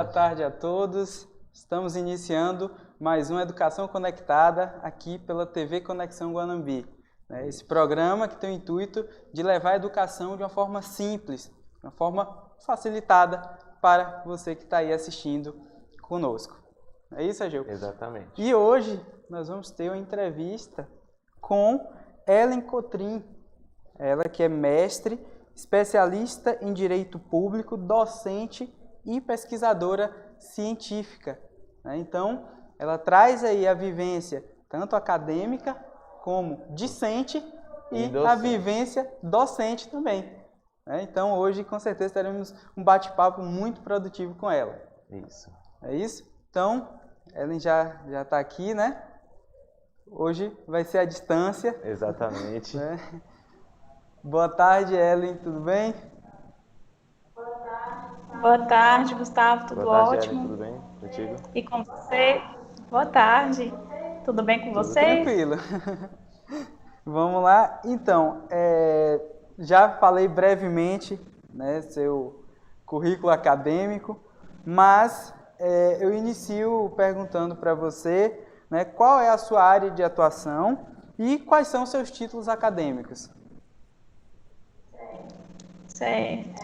Boa tarde a todos. Estamos iniciando mais uma Educação Conectada aqui pela TV Conexão Guanambi. Esse programa que tem o intuito de levar a educação de uma forma simples, de uma forma facilitada para você que está aí assistindo conosco. É isso, Ageu? Exatamente. E hoje nós vamos ter uma entrevista com Ellen Cotrim. Ela que é mestre, especialista em Direito Público, docente e pesquisadora científica. Então, ela traz aí a vivência tanto acadêmica como discente e a vivência docente também. Então, hoje, com certeza, teremos um bate-papo muito produtivo com ela. Isso. É isso? Então, Ellen já está aqui, né? Hoje vai ser à distância. Exatamente. Boa tarde, Ellen, tudo bem? Boa tarde, Gustavo, tudo Boa tarde, ótimo? Ellen, tudo bem contigo? E com você? Boa tarde, tudo bem com vocês? Tranquilo. Vamos lá. Então, já falei brevemente, né, seu currículo acadêmico, mas eu inicio perguntando para você, né, qual é a sua área de atuação e quais são os seus títulos acadêmicos. Certo.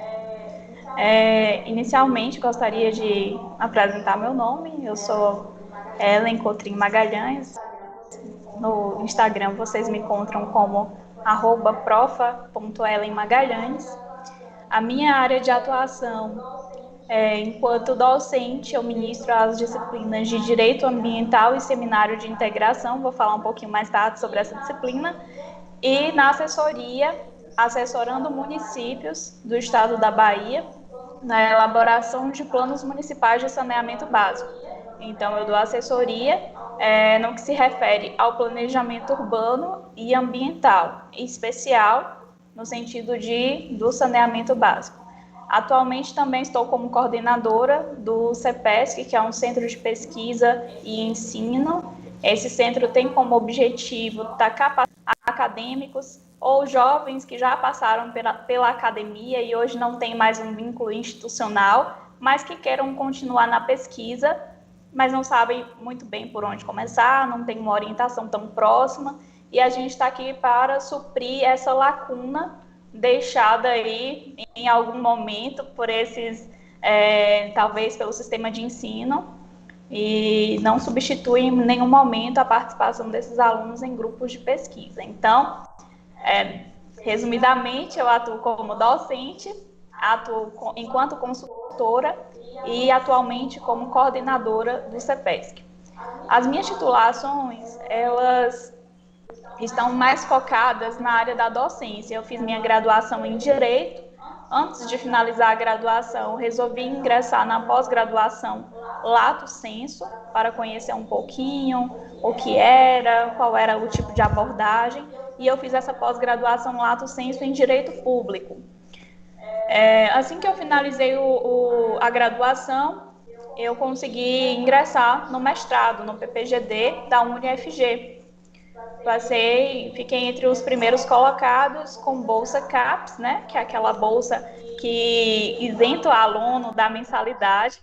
Inicialmente, gostaria de apresentar meu nome. Eu sou Ellen Cotrim Magalhães. No Instagram vocês me encontram como @profa.ellenmagalhães. A minha área de atuação enquanto docente, eu ministro as disciplinas de Direito Ambiental e Seminário de Integração. Vou falar um pouquinho mais tarde sobre essa disciplina. E na assessoria, assessorando municípios do estado da Bahia na elaboração de planos municipais de saneamento básico. Então, eu dou assessoria no que se refere ao planejamento urbano e ambiental, em especial no sentido do saneamento básico. Atualmente, também estou como coordenadora do CEPESC, que é um centro de pesquisa e ensino. Esse centro tem como objetivo capacitar acadêmicos ou jovens que já passaram pela academia e hoje não têm mais um vínculo institucional, mas que queiram continuar na pesquisa, mas não sabem muito bem por onde começar, não tem uma orientação tão próxima, e a gente está aqui para suprir essa lacuna deixada aí em algum momento por talvez pelo sistema de ensino, e não substitui em nenhum momento a participação desses alunos em grupos de pesquisa. Então, resumidamente, eu atuo como docente, atuo enquanto consultora e atualmente como coordenadora do CEPESC. As minhas titulações, elas estão mais focadas na área da docência. Eu fiz minha graduação em Direito. Antes de finalizar a graduação, resolvi ingressar na pós-graduação Lato Sensu para conhecer um pouquinho o que era, qual era o tipo de abordagem, e eu fiz essa pós-graduação Lato Sensu em Direito Público. Assim que eu finalizei a graduação, eu consegui ingressar no mestrado, no PPGD da UniFG. Fiquei entre os primeiros colocados com bolsa CAPES, né, que é aquela bolsa que isenta o aluno da mensalidade,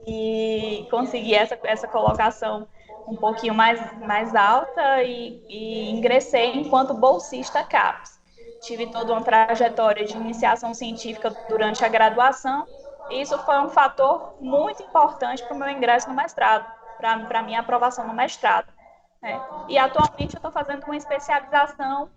e consegui essa colocação um pouquinho mais alta e ingressei enquanto bolsista CAPES. Tive toda uma trajetória de iniciação científica durante a graduação, e isso foi um fator muito importante para o meu ingresso no mestrado, para a minha aprovação no mestrado. E atualmente eu estou fazendo uma especialização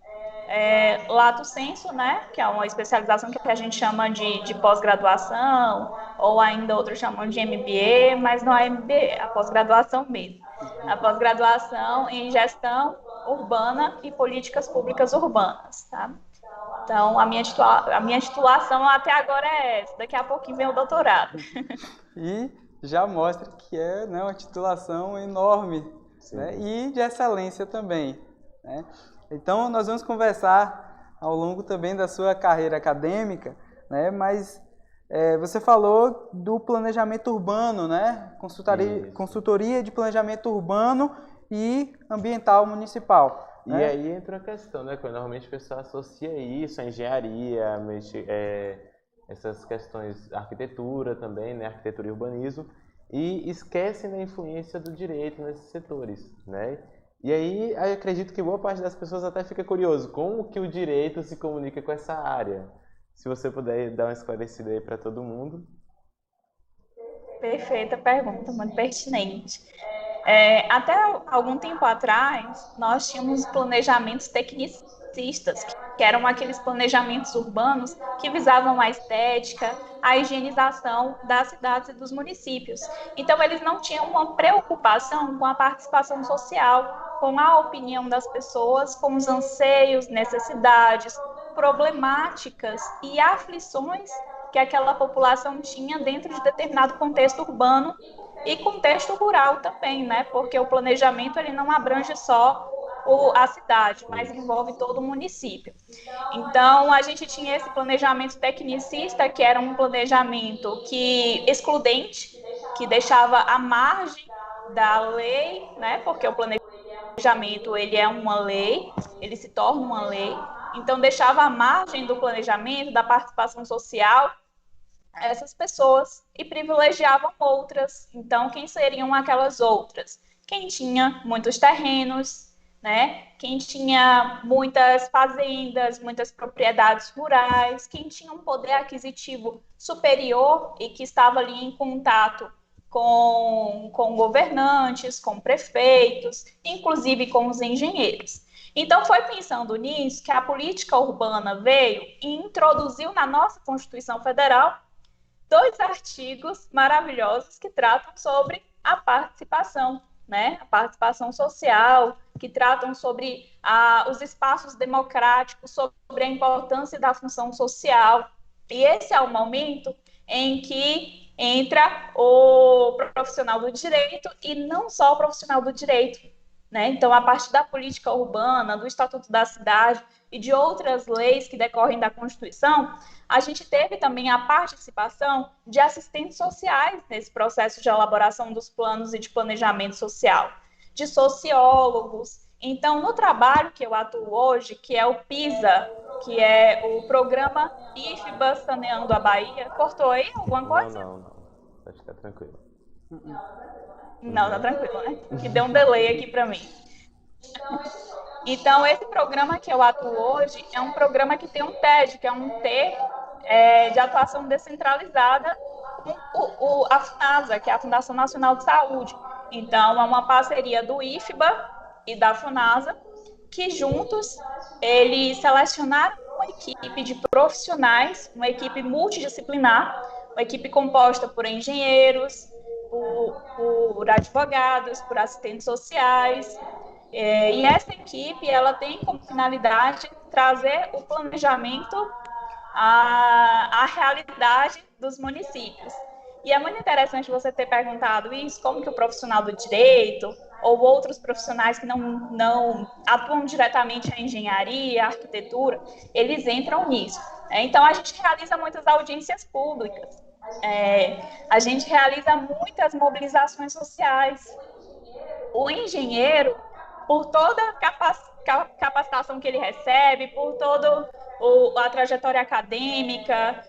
Lato Sensu, né, que é uma especialização que a gente chama de pós-graduação, ou ainda outros chamam de MBA, mas não é MBA, é a pós-graduação mesmo. A pós-graduação em Gestão Urbana e Políticas Públicas Urbanas, tá? Então, a minha titulação até agora é essa, daqui a pouquinho vem o doutorado. E já mostra que é, né, uma titulação enorme, né, e de excelência também, né? Então, nós vamos conversar ao longo também da sua carreira acadêmica, né, mas você falou do planejamento urbano, né? Consultoria de planejamento urbano e ambiental municipal. E aí entra a questão, né? Que normalmente o pessoal associa isso à engenharia, essas questões, arquitetura também, né, arquitetura e urbanismo, e esquecem da influência do direito nesses setores, né? E aí, eu acredito que boa parte das pessoas até fica curioso, como que o direito se comunica com essa área? Se você puder dar uma esclarecida aí para todo mundo. Perfeita pergunta, muito pertinente. Até algum tempo atrás, nós tínhamos planejamentos tecnicistas, que eram aqueles planejamentos urbanos que visavam a estética, a higienização das cidades e dos municípios. Então, eles não tinham uma preocupação com a participação social, com a opinião das pessoas, com os anseios, necessidades, problemáticas e aflições que aquela população tinha dentro de determinado contexto urbano e contexto rural também, né? Porque o planejamento ele não abrange só a cidade, mas envolve todo o município. Então, a gente tinha esse planejamento tecnicista, que era um planejamento excludente, que deixava à margem da lei, né? Porque o planejamento ele é uma lei, ele se torna uma lei. Então, deixava à margem do planejamento, da participação social, essas pessoas e privilegiavam outras. Então, quem seriam aquelas outras? Quem tinha muitos terrenos, né? Quem tinha muitas fazendas, muitas propriedades rurais, quem tinha um poder aquisitivo superior e que estava ali em contato com governantes, com prefeitos, inclusive com os engenheiros. Então, foi pensando nisso que a política urbana veio e introduziu na nossa Constituição Federal 2 artigos maravilhosos que tratam sobre a participação, né? A participação social, que tratam sobre os espaços democráticos, sobre a importância da função social. E esse é o momento em que entra o profissional do direito e não só o profissional do direito, né? Então, a partir da política urbana, do Estatuto da Cidade e de outras leis que decorrem da Constituição, a gente teve também a participação de assistentes sociais nesse processo de elaboração dos planos e de planejamento social, de sociólogos. Então, no trabalho que eu atuo hoje, que é o PISA, que é o Programa IFBA Saneando a Bahia, cortou aí alguma coisa? Não. Pode ficar tranquilo. Não, tá tranquilo, né? Que deu um delay aqui para mim. Então, esse programa que eu atuo hoje é um programa que tem um TED, que é um T de atuação descentralizada com a FUNASA, que é a Fundação Nacional de Saúde. Então, é uma parceria do IFBA e da FUNASA, que juntos eles selecionaram uma equipe de profissionais, uma equipe multidisciplinar, uma equipe composta por engenheiros, por advogados, por assistentes sociais. E essa equipe ela tem como finalidade trazer o planejamento à realidade dos municípios. E é muito interessante você ter perguntado isso, como que o profissional do direito ou outros profissionais que não atuam diretamente a engenharia, a arquitetura, eles entram nisso. Então, a gente realiza muitas audiências públicas, a gente realiza muitas mobilizações sociais. O engenheiro, por toda a capacitação que ele recebe, por toda a trajetória acadêmica,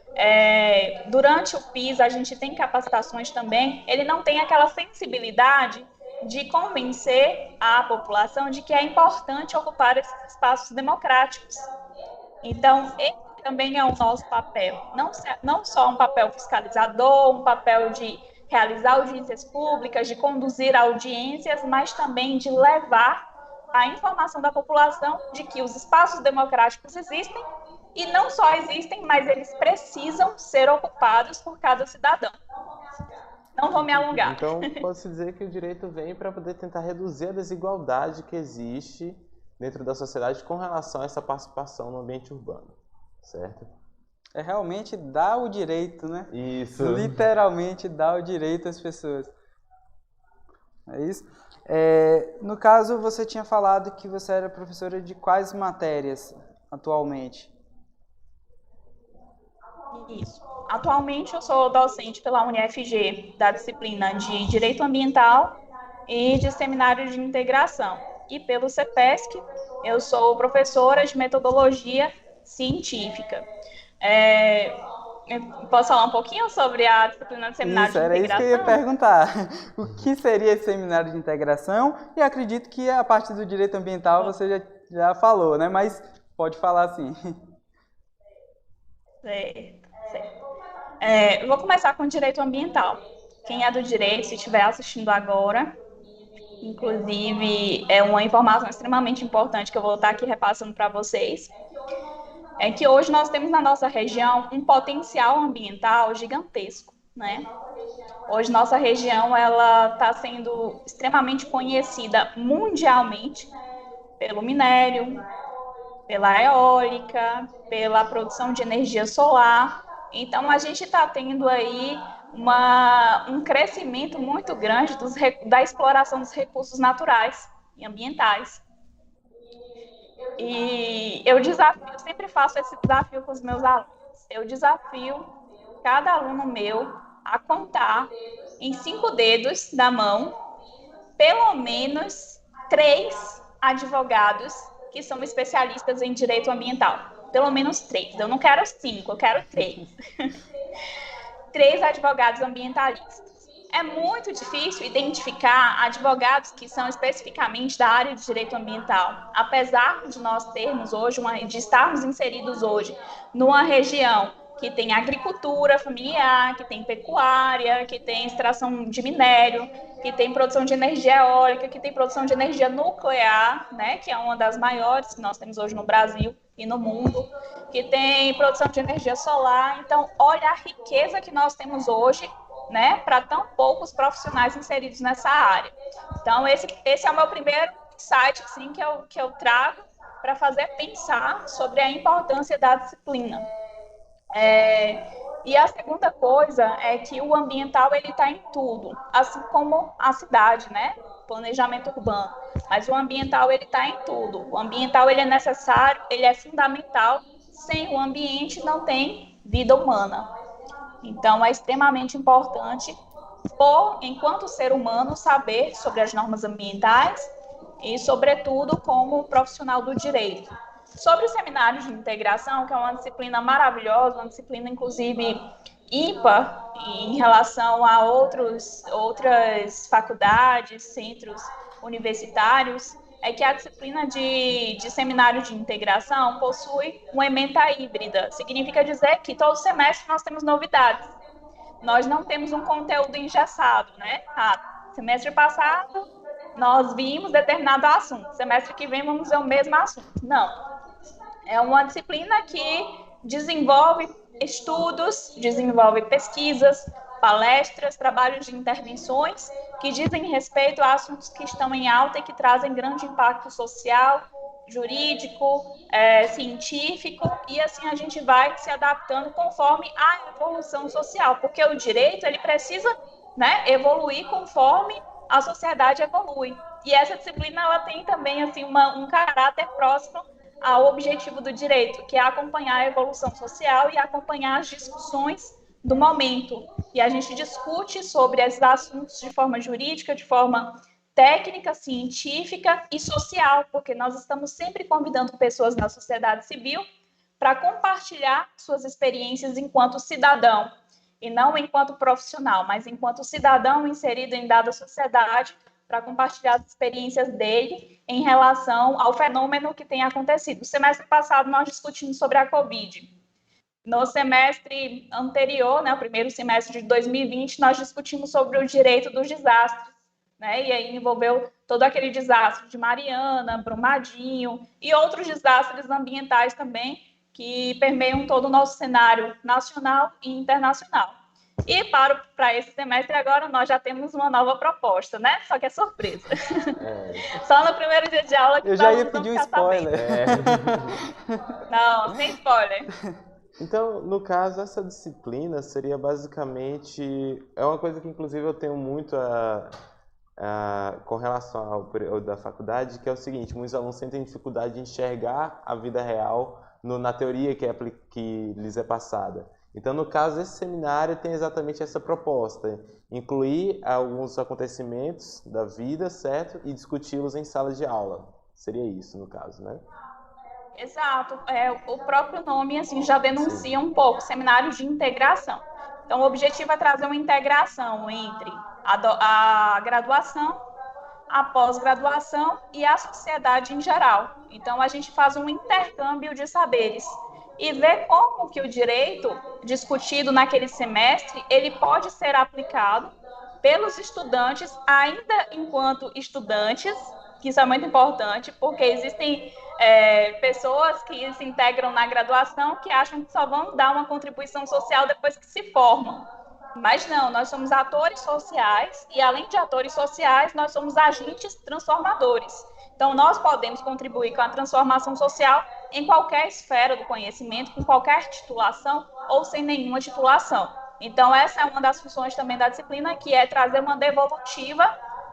durante o PISA a gente tem capacitações também, ele não tem aquela sensibilidade de convencer a população de que é importante ocupar esses espaços democráticos. Então, esse também é o nosso papel, não só um papel fiscalizador, um papel de realizar audiências públicas, de conduzir audiências, mas também de levar a informação da população de que os espaços democráticos existem e não só existem, mas eles precisam ser ocupados por cada cidadão. Não vou me alongar. Então, posso dizer que o direito vem para poder tentar reduzir a desigualdade que existe dentro da sociedade com relação a essa participação no ambiente urbano, certo? É realmente dar o direito, né? Isso. Literalmente dar o direito às pessoas. É isso? No caso, você tinha falado que você era professora de quais matérias atualmente? Isso. Atualmente eu sou docente pela UniFG da disciplina de Direito Ambiental e de Seminário de Integração. E pelo CEPESC eu sou professora de Metodologia Científica. Posso falar um pouquinho sobre a disciplina de seminário Isso, de era isso que eu ia integração? perguntar. O que seria esse seminário de integração? E acredito que a parte do direito ambiental você já falou, né? Mas pode falar sim. Certo, certo. Eu vou começar com o direito ambiental. Quem é do direito, se estiver assistindo agora, inclusive é uma informação extremamente importante que eu vou estar aqui repassando para vocês, é que hoje nós temos na nossa região um potencial ambiental gigantesco, né? Hoje nossa região ela está sendo extremamente conhecida mundialmente pelo minério, pela eólica, pela produção de energia solar. Então a gente está tendo aí um crescimento muito grande da exploração dos recursos naturais e ambientais. E eu sempre faço esse desafio com os meus alunos. Eu desafio cada aluno meu a contar em 5 dedos da mão, pelo menos 3 advogados que são especialistas em direito ambiental. Pelo menos 3. Eu não quero 5, eu quero 3. 3 advogados ambientalistas. É muito difícil identificar advogados que são especificamente da área de direito ambiental. Apesar de nós termos hoje, de estarmos inseridos hoje numa região que tem agricultura familiar, que tem pecuária, que tem extração de minério, que tem produção de energia eólica, que tem produção de energia nuclear, né, que é uma das maiores que nós temos hoje no Brasil e no mundo, que tem produção de energia solar. Então, olha a riqueza que nós temos hoje, né, para tão poucos profissionais inseridos nessa área. Então, esse é o meu primeiro insight assim, que eu trago para fazer pensar sobre a importância da disciplina. E a segunda coisa é que o ambiental ele está em tudo, assim como a cidade, né? Planejamento urbano. Mas o ambiental ele está em tudo. O ambiental ele é necessário, ele é fundamental. Sem o ambiente não tem vida humana. Então é extremamente importante, enquanto ser humano, saber sobre as normas ambientais e, sobretudo, como profissional do direito. Sobre o seminário de integração, que é uma disciplina maravilhosa, uma disciplina, inclusive, ímpar em relação a outras faculdades, centros universitários, é que a disciplina de seminário de integração possui uma ementa híbrida. Significa dizer que todo semestre nós temos novidades. Nós não temos um conteúdo engessado, né? Semestre passado nós vimos determinado assunto, semestre que vem vamos ver o mesmo assunto. Não. É uma disciplina que desenvolve estudos, desenvolve pesquisas, palestras, trabalhos de intervenções que dizem respeito a assuntos que estão em alta e que trazem grande impacto social, jurídico, científico, e assim a gente vai se adaptando conforme a evolução social, porque o direito ele precisa, né, evoluir conforme a sociedade evolui. E essa disciplina ela tem também assim um caráter próximo ao objetivo do direito, que é acompanhar a evolução social e acompanhar as discussões do momento. E a gente discute sobre esses assuntos de forma jurídica, de forma técnica, científica e social, porque nós estamos sempre convidando pessoas da sociedade civil para compartilhar suas experiências enquanto cidadão, e não enquanto profissional, mas enquanto cidadão inserido em dada sociedade, para compartilhar as experiências dele em relação ao fenômeno que tem acontecido. No semestre passado, nós discutimos sobre a Covid. No semestre anterior, né, o primeiro semestre de 2020, nós discutimos sobre o direito dos desastres, né, e aí envolveu todo aquele desastre de Mariana, Brumadinho e outros desastres ambientais também, que permeiam todo o nosso cenário nacional e internacional. E para esse semestre agora nós já temos uma nova proposta, né? Só que é surpresa. Só no primeiro dia de aula que eu já ia pedir um spoiler. Não, sem spoiler. Então, no caso, essa disciplina seria basicamente... É uma coisa que, inclusive, eu tenho muito com relação ao período da faculdade, que é o seguinte: muitos alunos sentem dificuldade de enxergar a vida real na teoria que lhes é passada. Então, no caso, esse seminário tem exatamente essa proposta: incluir alguns acontecimentos da vida, certo? E discuti-los em sala de aula. Seria isso, no caso, né? Exato. O próprio nome assim, já denuncia um pouco, seminário de integração. Então, o objetivo é trazer uma integração entre a graduação, a pós-graduação e a sociedade em geral. Então, a gente faz um intercâmbio de saberes e ver como que o direito discutido naquele semestre, ele pode ser aplicado pelos estudantes, ainda enquanto estudantes, que isso é muito importante, porque existem pessoas que se integram na graduação que acham que só vão dar uma contribuição social depois que se formam. Mas não, nós somos atores sociais e, além de atores sociais, nós somos agentes transformadores. Então, nós podemos contribuir com a transformação social em qualquer esfera do conhecimento, com qualquer titulação ou sem nenhuma titulação. Então, essa é uma das funções também da disciplina, que é trazer uma devolutiva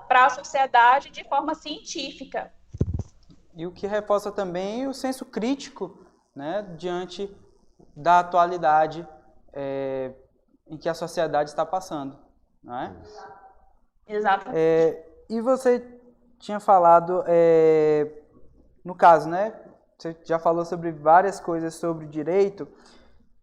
para a sociedade de forma científica. E o que reforça também o senso crítico, né, diante da atualidade em que a sociedade está passando, não é? Exato. E você tinha falado, no caso, né? Você já falou sobre várias coisas sobre o direito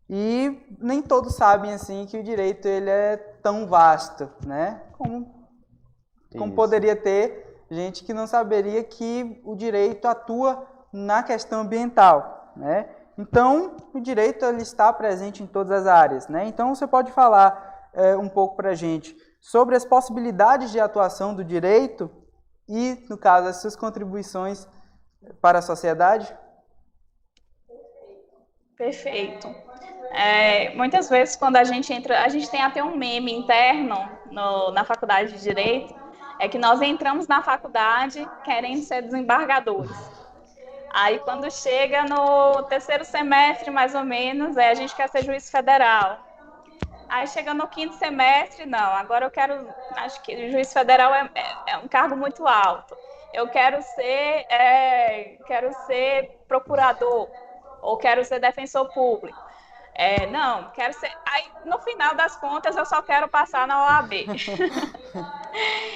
e nem todos sabem assim que o direito ele é tão vasto, né? Como poderia ter gente que não saberia que o direito atua na questão ambiental, né? Então, o direito ele está presente em todas as áreas, né? Então, você pode falar um pouco para a gente sobre as possibilidades de atuação do direito e, no caso, as suas contribuições para a sociedade? Perfeito. Muitas vezes, quando a gente entra, a gente tem até um meme interno na faculdade de Direito, é que nós entramos na faculdade querendo ser desembargadores. Aí, quando chega no terceiro semestre, mais ou menos, a gente quer ser juiz federal. Aí, chega no quinto semestre, não, agora eu quero, acho que juiz federal é um cargo muito alto. Eu quero ser procurador, ou quero ser defensor público. Não, quero ser... Aí, no final das contas, eu só quero passar na OAB.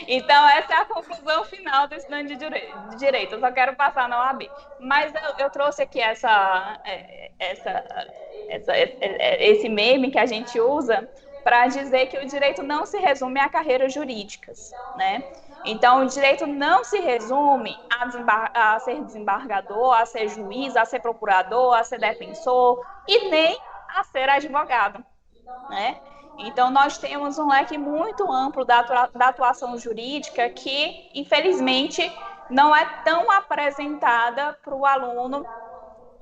Então, essa é a conclusão final do estudante de direito. Eu só quero passar na OAB. Mas eu trouxe aqui esse meme que a gente usa para dizer que o direito não se resume a carreiras jurídicas, né? Então, o direito não se resume a ser desembargador, a ser juiz, a ser procurador, a ser defensor e nem a ser advogado, né? Então, nós temos um leque muito amplo da atuação jurídica que, infelizmente, não é tão apresentada para o aluno,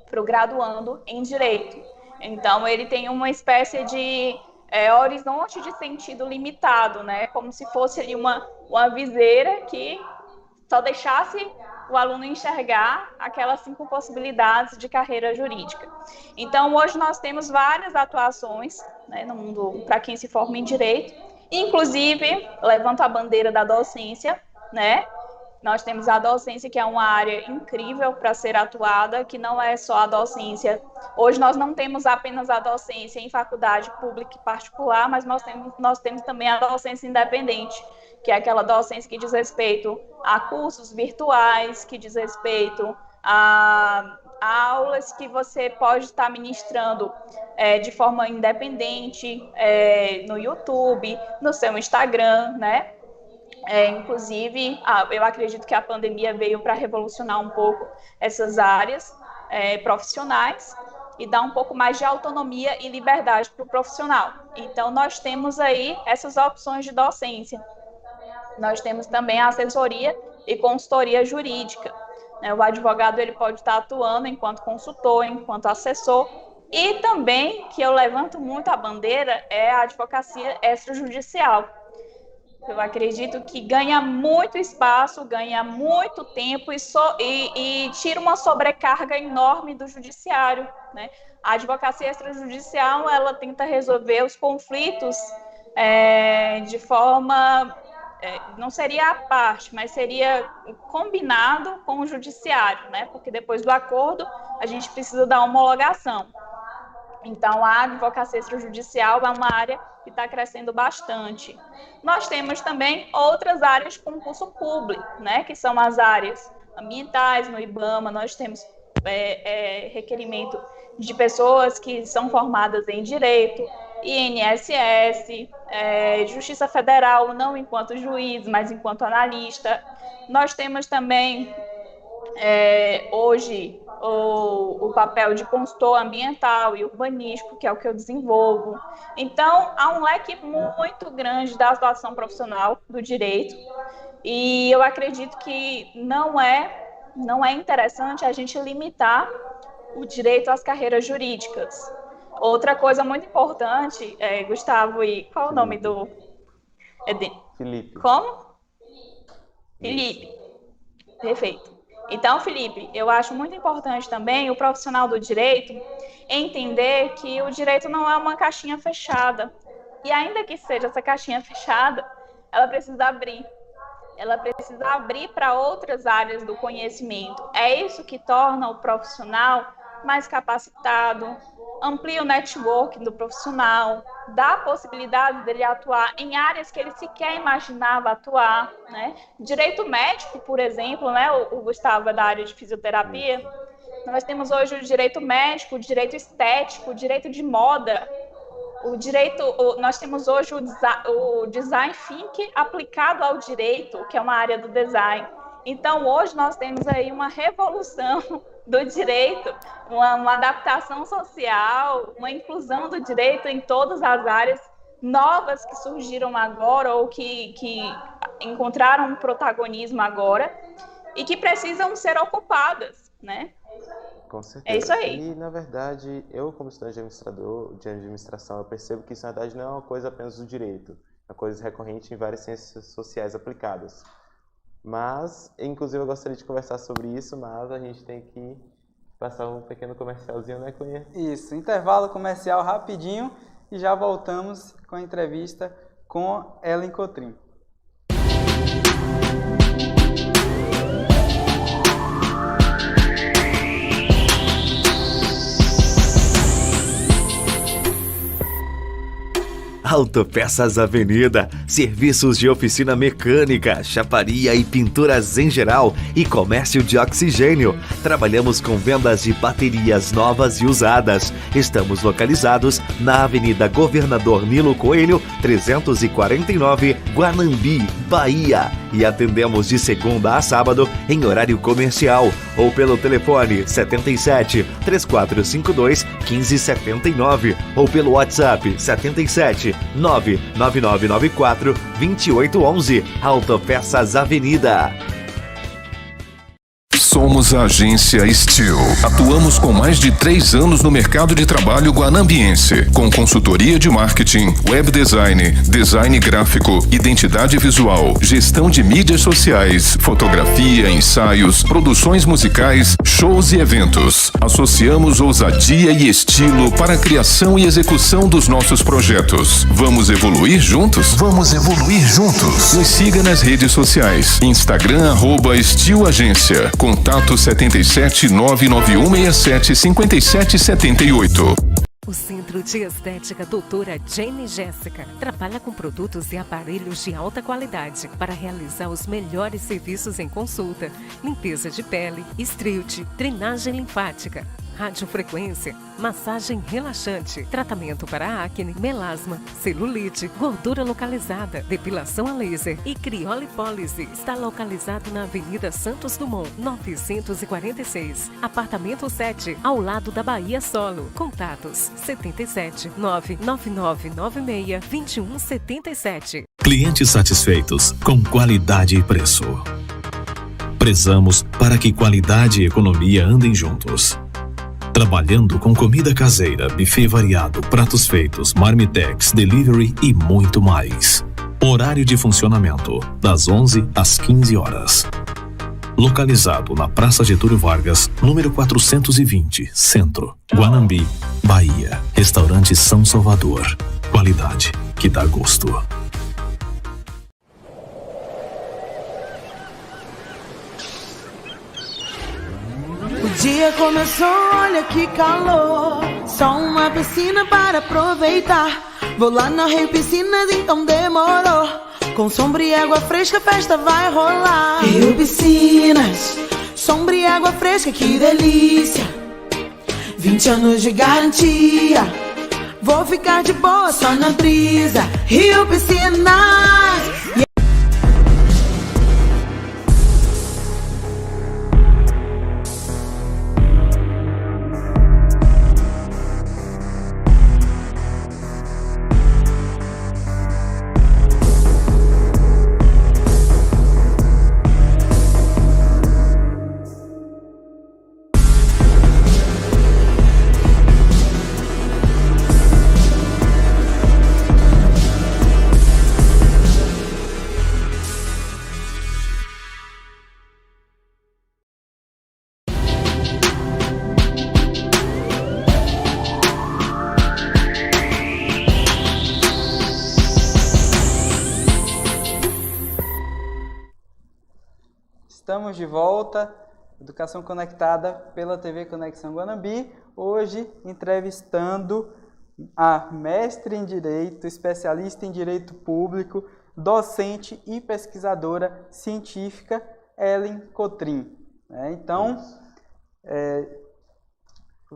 para o graduando em Direito. Então, ele tem uma espécie de horizonte de sentido limitado, né? Como se fosse ali uma viseira que só deixasse o aluno enxergar aquelas 5 possibilidades de carreira jurídica. Então, hoje nós temos várias atuações, né, no mundo para quem se forma em Direito, inclusive, levanto a bandeira da docência, né? Nós temos a docência, que é uma área incrível para ser atuada, que não é só a docência. Hoje nós não temos apenas a docência em faculdade pública e particular, mas nós temos também a docência independente, que é aquela docência que diz respeito a cursos virtuais, que diz respeito a aulas que você pode estar ministrando de forma independente no YouTube, no seu Instagram, né? Inclusive, eu acredito que a pandemia veio para revolucionar um pouco essas áreas profissionais e dar um pouco mais de autonomia e liberdade para o profissional. Então, nós temos aí essas opções de docência. Nós temos também a assessoria e consultoria jurídica. O advogado ele pode estar atuando enquanto consultor, enquanto assessor, e também, que eu levanto muito a bandeira, é a advocacia extrajudicial. Eu acredito que ganha muito espaço, ganha muito tempo e tira uma sobrecarga enorme do judiciário, né? A advocacia extrajudicial, ela tenta resolver os conflitos de forma... não seria à parte, mas seria combinado com o judiciário, né? Porque depois do acordo, a gente precisa da homologação. Então, a advocacia extrajudicial é uma área que está crescendo bastante. Nós temos também outras áreas de concurso público, né? Que são as áreas ambientais, no IBAMA, nós temos requerimento de pessoas que são formadas em Direito, INSS, Justiça Federal, não enquanto juiz, mas enquanto analista. Nós temos também, hoje, o papel de consultor ambiental e urbanístico, que é o que eu desenvolvo. Então, há um leque muito grande da atuação profissional do direito, e eu acredito que não é interessante a gente limitar o direito às carreiras jurídicas. Outra coisa muito importante, Gustavo, e qual é o nome do... Felipe. Como? Felipe. Perfeito. Então, Felipe, eu acho muito importante também o profissional do direito entender que o direito não é uma caixinha fechada. E ainda que seja essa caixinha fechada, ela precisa abrir. Ela precisa abrir para outras áreas do conhecimento. É isso que torna o profissional mais capacitado, amplia o network do profissional, dá a possibilidade dele atuar em áreas que ele sequer imaginava atuar, né? Direito médico, por exemplo, né? O Gustavo é da área de fisioterapia. Nós temos hoje o direito médico, o direito estético, o direito de moda. Nós temos hoje o design thinking aplicado ao direito, que é uma área do design. Então, hoje nós temos aí uma revolução do direito, uma adaptação social, uma inclusão do direito em todas as áreas novas que surgiram agora ou que encontraram um protagonismo agora e que precisam ser ocupadas, né? Com certeza. É isso aí. E, na verdade, eu, como estudante de administração, eu percebo que isso, na verdade, não é uma coisa apenas do direito. É uma coisa recorrente em várias ciências sociais aplicadas. Mas, inclusive, eu gostaria de conversar sobre isso, mas a gente tem que passar um pequeno comercialzinho, né, Cunha? Isso, intervalo comercial rapidinho e já voltamos com a entrevista com Ellen Cotrim. Autopeças Avenida, serviços de oficina mecânica, chaparia e pinturas em geral e comércio de oxigênio. Trabalhamos com vendas de baterias novas e usadas. Estamos localizados na Avenida Governador Nilo Coelho, 349, Guanambi, Bahia. E atendemos de segunda a sábado em horário comercial ou pelo telefone 77 3452 1579 ou pelo WhatsApp 77 99994 2811. Autopeças Avenida. Somos a agência Steel. Atuamos com mais de 3 anos no mercado de trabalho guanambiense, com consultoria de marketing, web design, design gráfico, identidade visual, gestão de mídias sociais, fotografia, ensaios, produções musicais, shows e eventos. Associamos ousadia e estilo para a criação e execução dos nossos projetos. Vamos evoluir juntos? Vamos evoluir juntos. Nos siga nas redes sociais. Instagram @SteelAgência. Contato 77 99167 5778. O Centro de Estética Doutora Jane Jéssica trabalha com produtos e aparelhos de alta qualidade para realizar os melhores serviços em consulta, limpeza de pele, estriute, drenagem linfática, radiofrequência, massagem relaxante, tratamento para acne, melasma, celulite, gordura localizada, depilação a laser e criolipólise. Está localizado na Avenida Santos Dumont, 946, apartamento 7, ao lado da Bahia Solo. Contatos 77 99996 2177. Clientes satisfeitos com qualidade e preço. Prezamos para que qualidade e economia andem juntos. Trabalhando com comida caseira, buffet variado, pratos feitos, marmitex, delivery e muito mais. Horário de funcionamento, das 11 às 15 horas. Localizado na Praça Getúlio Vargas, número 420, Centro, Guanambi, Bahia. Restaurante São Salvador. Qualidade que dá gosto. O dia começou, olha que calor. Só uma piscina para aproveitar. Vou lá na Rio Piscinas, então demorou. Com sombra e água fresca, a festa vai rolar. Rio Piscinas, sombra e água fresca, que delícia. 20 anos de garantia. Vou ficar de boa só na brisa. Rio, piscinas. Estamos de volta, Educação Conectada pela TV Conexão Guanambi, hoje entrevistando a mestre em Direito, especialista em Direito Público, docente e pesquisadora científica, Ellen Cotrim. Então,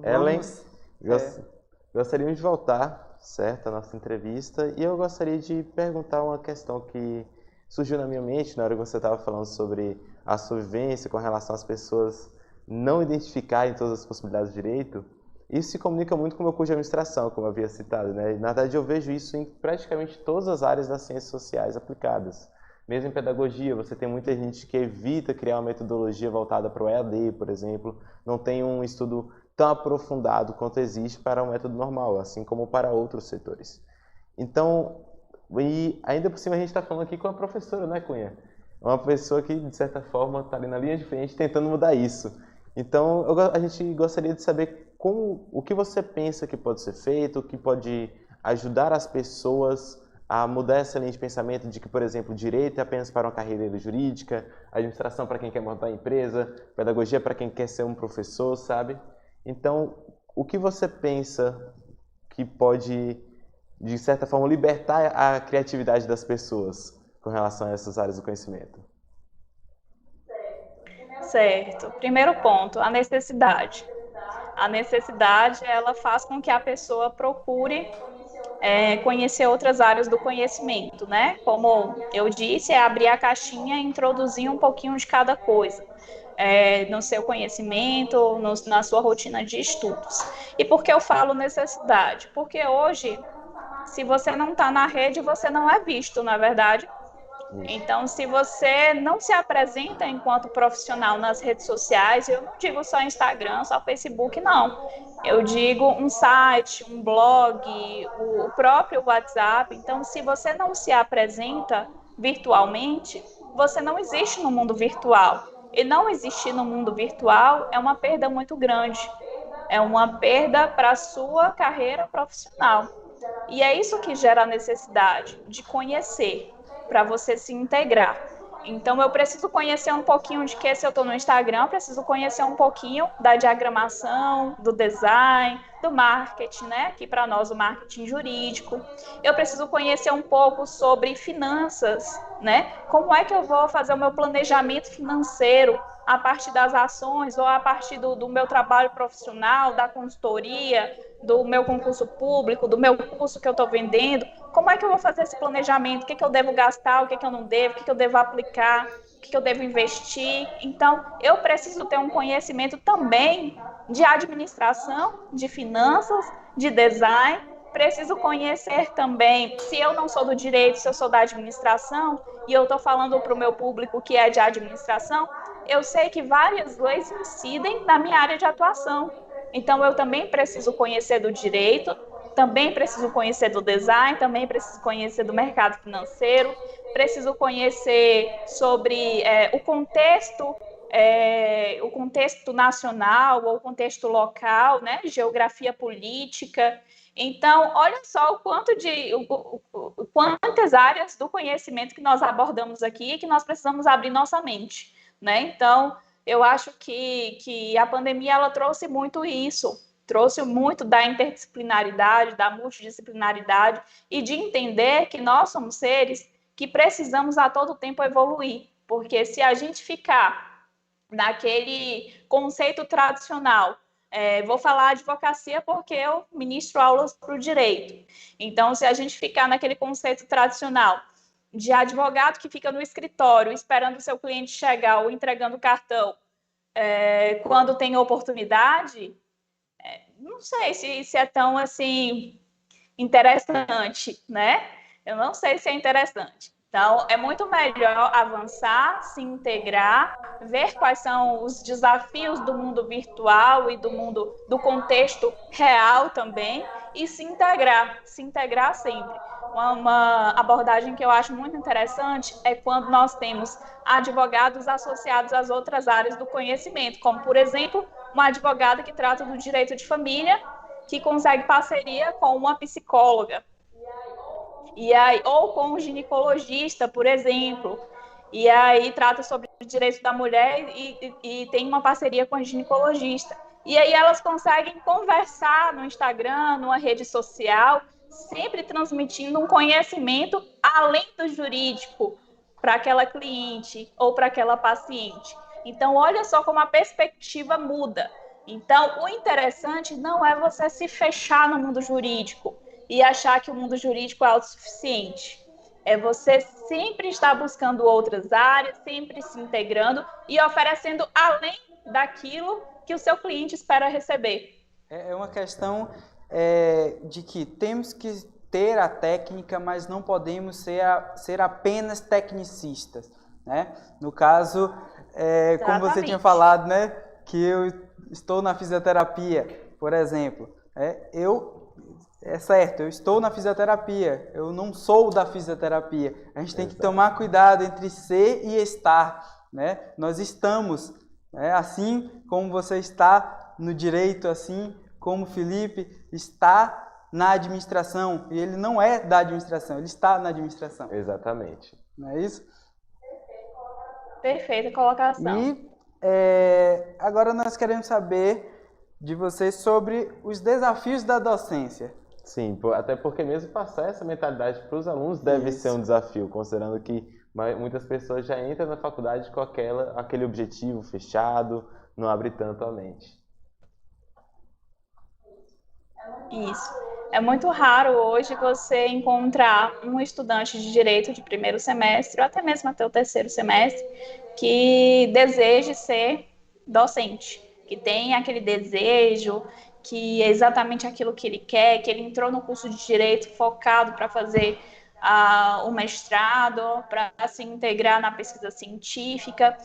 Ellen, gostaríamos de voltar, certo, à nossa entrevista, e eu gostaria de perguntar uma questão que surgiu na minha mente na hora que você estava falando sobre a sua vivência com relação às pessoas não identificarem todas as possibilidades de direito. Isso se comunica muito com o meu curso de administração, como eu havia citado, né? Na verdade, eu vejo isso em praticamente todas as áreas das ciências sociais aplicadas. Mesmo em pedagogia, você tem muita gente que evita criar uma metodologia voltada para o EAD, por exemplo, não tem um estudo tão aprofundado quanto existe para o método normal, assim como para outros setores. Então, e ainda por cima a gente está falando aqui com a professora, né, Cunha? Uma pessoa que, de certa forma, está ali na linha de frente tentando mudar isso. Então, a gente gostaria de saber o que você pensa que pode ser feito, o que pode ajudar as pessoas a mudar essa linha de pensamento de que, por exemplo, direito é apenas para uma carreira jurídica, administração para quem quer montar empresa, pedagogia para quem quer ser um professor, sabe? Então, o que você pensa que pode, de certa forma, libertar a criatividade das pessoas com relação a essas áreas do conhecimento? Certo. Primeiro ponto, a necessidade. A necessidade, ela faz com que a pessoa procure conhecer outras áreas do conhecimento, né? Como eu disse, é abrir a caixinha e introduzir um pouquinho de cada coisa no seu conhecimento, na sua rotina de estudos. E por que eu falo necessidade? Porque hoje, se você não está na rede, você não é visto, não é verdade? Então, se você não se apresenta enquanto profissional nas redes sociais, eu não digo só Instagram, só Facebook, não. Eu digo um site, um blog, o próprio WhatsApp. Então, se você não se apresenta virtualmente, você não existe no mundo virtual. E não existir no mundo virtual é uma perda muito grande. É uma perda para a sua carreira profissional. E é isso que gera a necessidade de conhecer, para você se integrar. Então, eu preciso conhecer um pouquinho de que, se eu estou no Instagram, eu preciso conhecer um pouquinho da diagramação, do design, do marketing, né? Aqui para nós, o marketing jurídico. Eu preciso conhecer um pouco sobre finanças, né? Como é que eu vou fazer o meu planejamento financeiro a partir das ações ou a partir do meu trabalho profissional, da consultoria, do meu concurso público, do meu curso que eu estou vendendo. Como é que eu vou fazer esse planejamento? O que eu devo gastar, o que eu não devo, o que eu devo aplicar, o que eu devo investir? Então, eu preciso ter um conhecimento também de administração, de finanças, de design. Preciso conhecer também, se eu não sou do direito, se eu sou da administração, e eu estou falando para o meu público que é de administração, eu sei que várias leis incidem na minha área de atuação. Então, eu também preciso conhecer do direito, também preciso conhecer do design, também preciso conhecer do mercado financeiro, preciso conhecer sobre o contexto nacional ou o contexto local, né, geografia política. Então, olha só quantas áreas do conhecimento que nós abordamos aqui e que nós precisamos abrir nossa mente, né? Então, eu acho que a pandemia ela trouxe muito isso, trouxe muito da interdisciplinaridade, da multidisciplinaridade e de entender que nós somos seres que precisamos a todo tempo evoluir, porque se a gente ficar daquele conceito tradicional. Vou falar advocacia porque eu ministro aulas para o direito. Então, se a gente ficar naquele conceito tradicional de advogado que fica no escritório esperando o seu cliente chegar ou entregando o cartão quando tem oportunidade, não sei se é tão assim interessante, né? Eu não sei se é interessante. Então, é muito melhor avançar, se integrar, ver quais são os desafios do mundo virtual e do contexto real também, e se integrar sempre. Uma abordagem que eu acho muito interessante é quando nós temos advogados associados às outras áreas do conhecimento, como, por exemplo, uma advogada que trata do direito de família, que consegue parceria com uma psicóloga. Ou com um ginecologista, por exemplo, e aí trata sobre o direito da mulher e tem uma parceria com a ginecologista. E aí elas conseguem conversar no Instagram, numa rede social, sempre transmitindo um conhecimento além do jurídico para aquela cliente ou para aquela paciente. Então, olha só como a perspectiva muda. Então, o interessante não é você se fechar no mundo jurídico e achar que o mundo jurídico é autossuficiente. É você sempre estar buscando outras áreas, sempre se integrando e oferecendo além daquilo que o seu cliente espera receber. É uma questão de que temos que ter a técnica, mas não podemos ser apenas tecnicistas, né? No caso, como você tinha falado, né, que eu estou na fisioterapia, por exemplo, é certo, eu estou na fisioterapia, eu não sou da fisioterapia. A gente tem que tomar cuidado entre ser e estar, né? Nós estamos, né? Assim como você está no direito, assim como o Felipe está na administração, e ele não é da administração, ele está na administração. Exatamente. Não é isso? Perfeita colocação. E agora nós queremos saber de você sobre os desafios da docência. Sim, até porque mesmo passar essa mentalidade para os alunos deve ser um desafio, considerando que muitas pessoas já entram na faculdade com aquele objetivo fechado, não abre tanto a mente. Isso. É muito raro hoje você encontrar um estudante de direito de primeiro semestre, ou até mesmo até o terceiro semestre, que deseje ser docente, que tem aquele desejo, que é exatamente aquilo que ele quer, que ele entrou no curso de Direito focado para fazer o mestrado, para se integrar na pesquisa científica.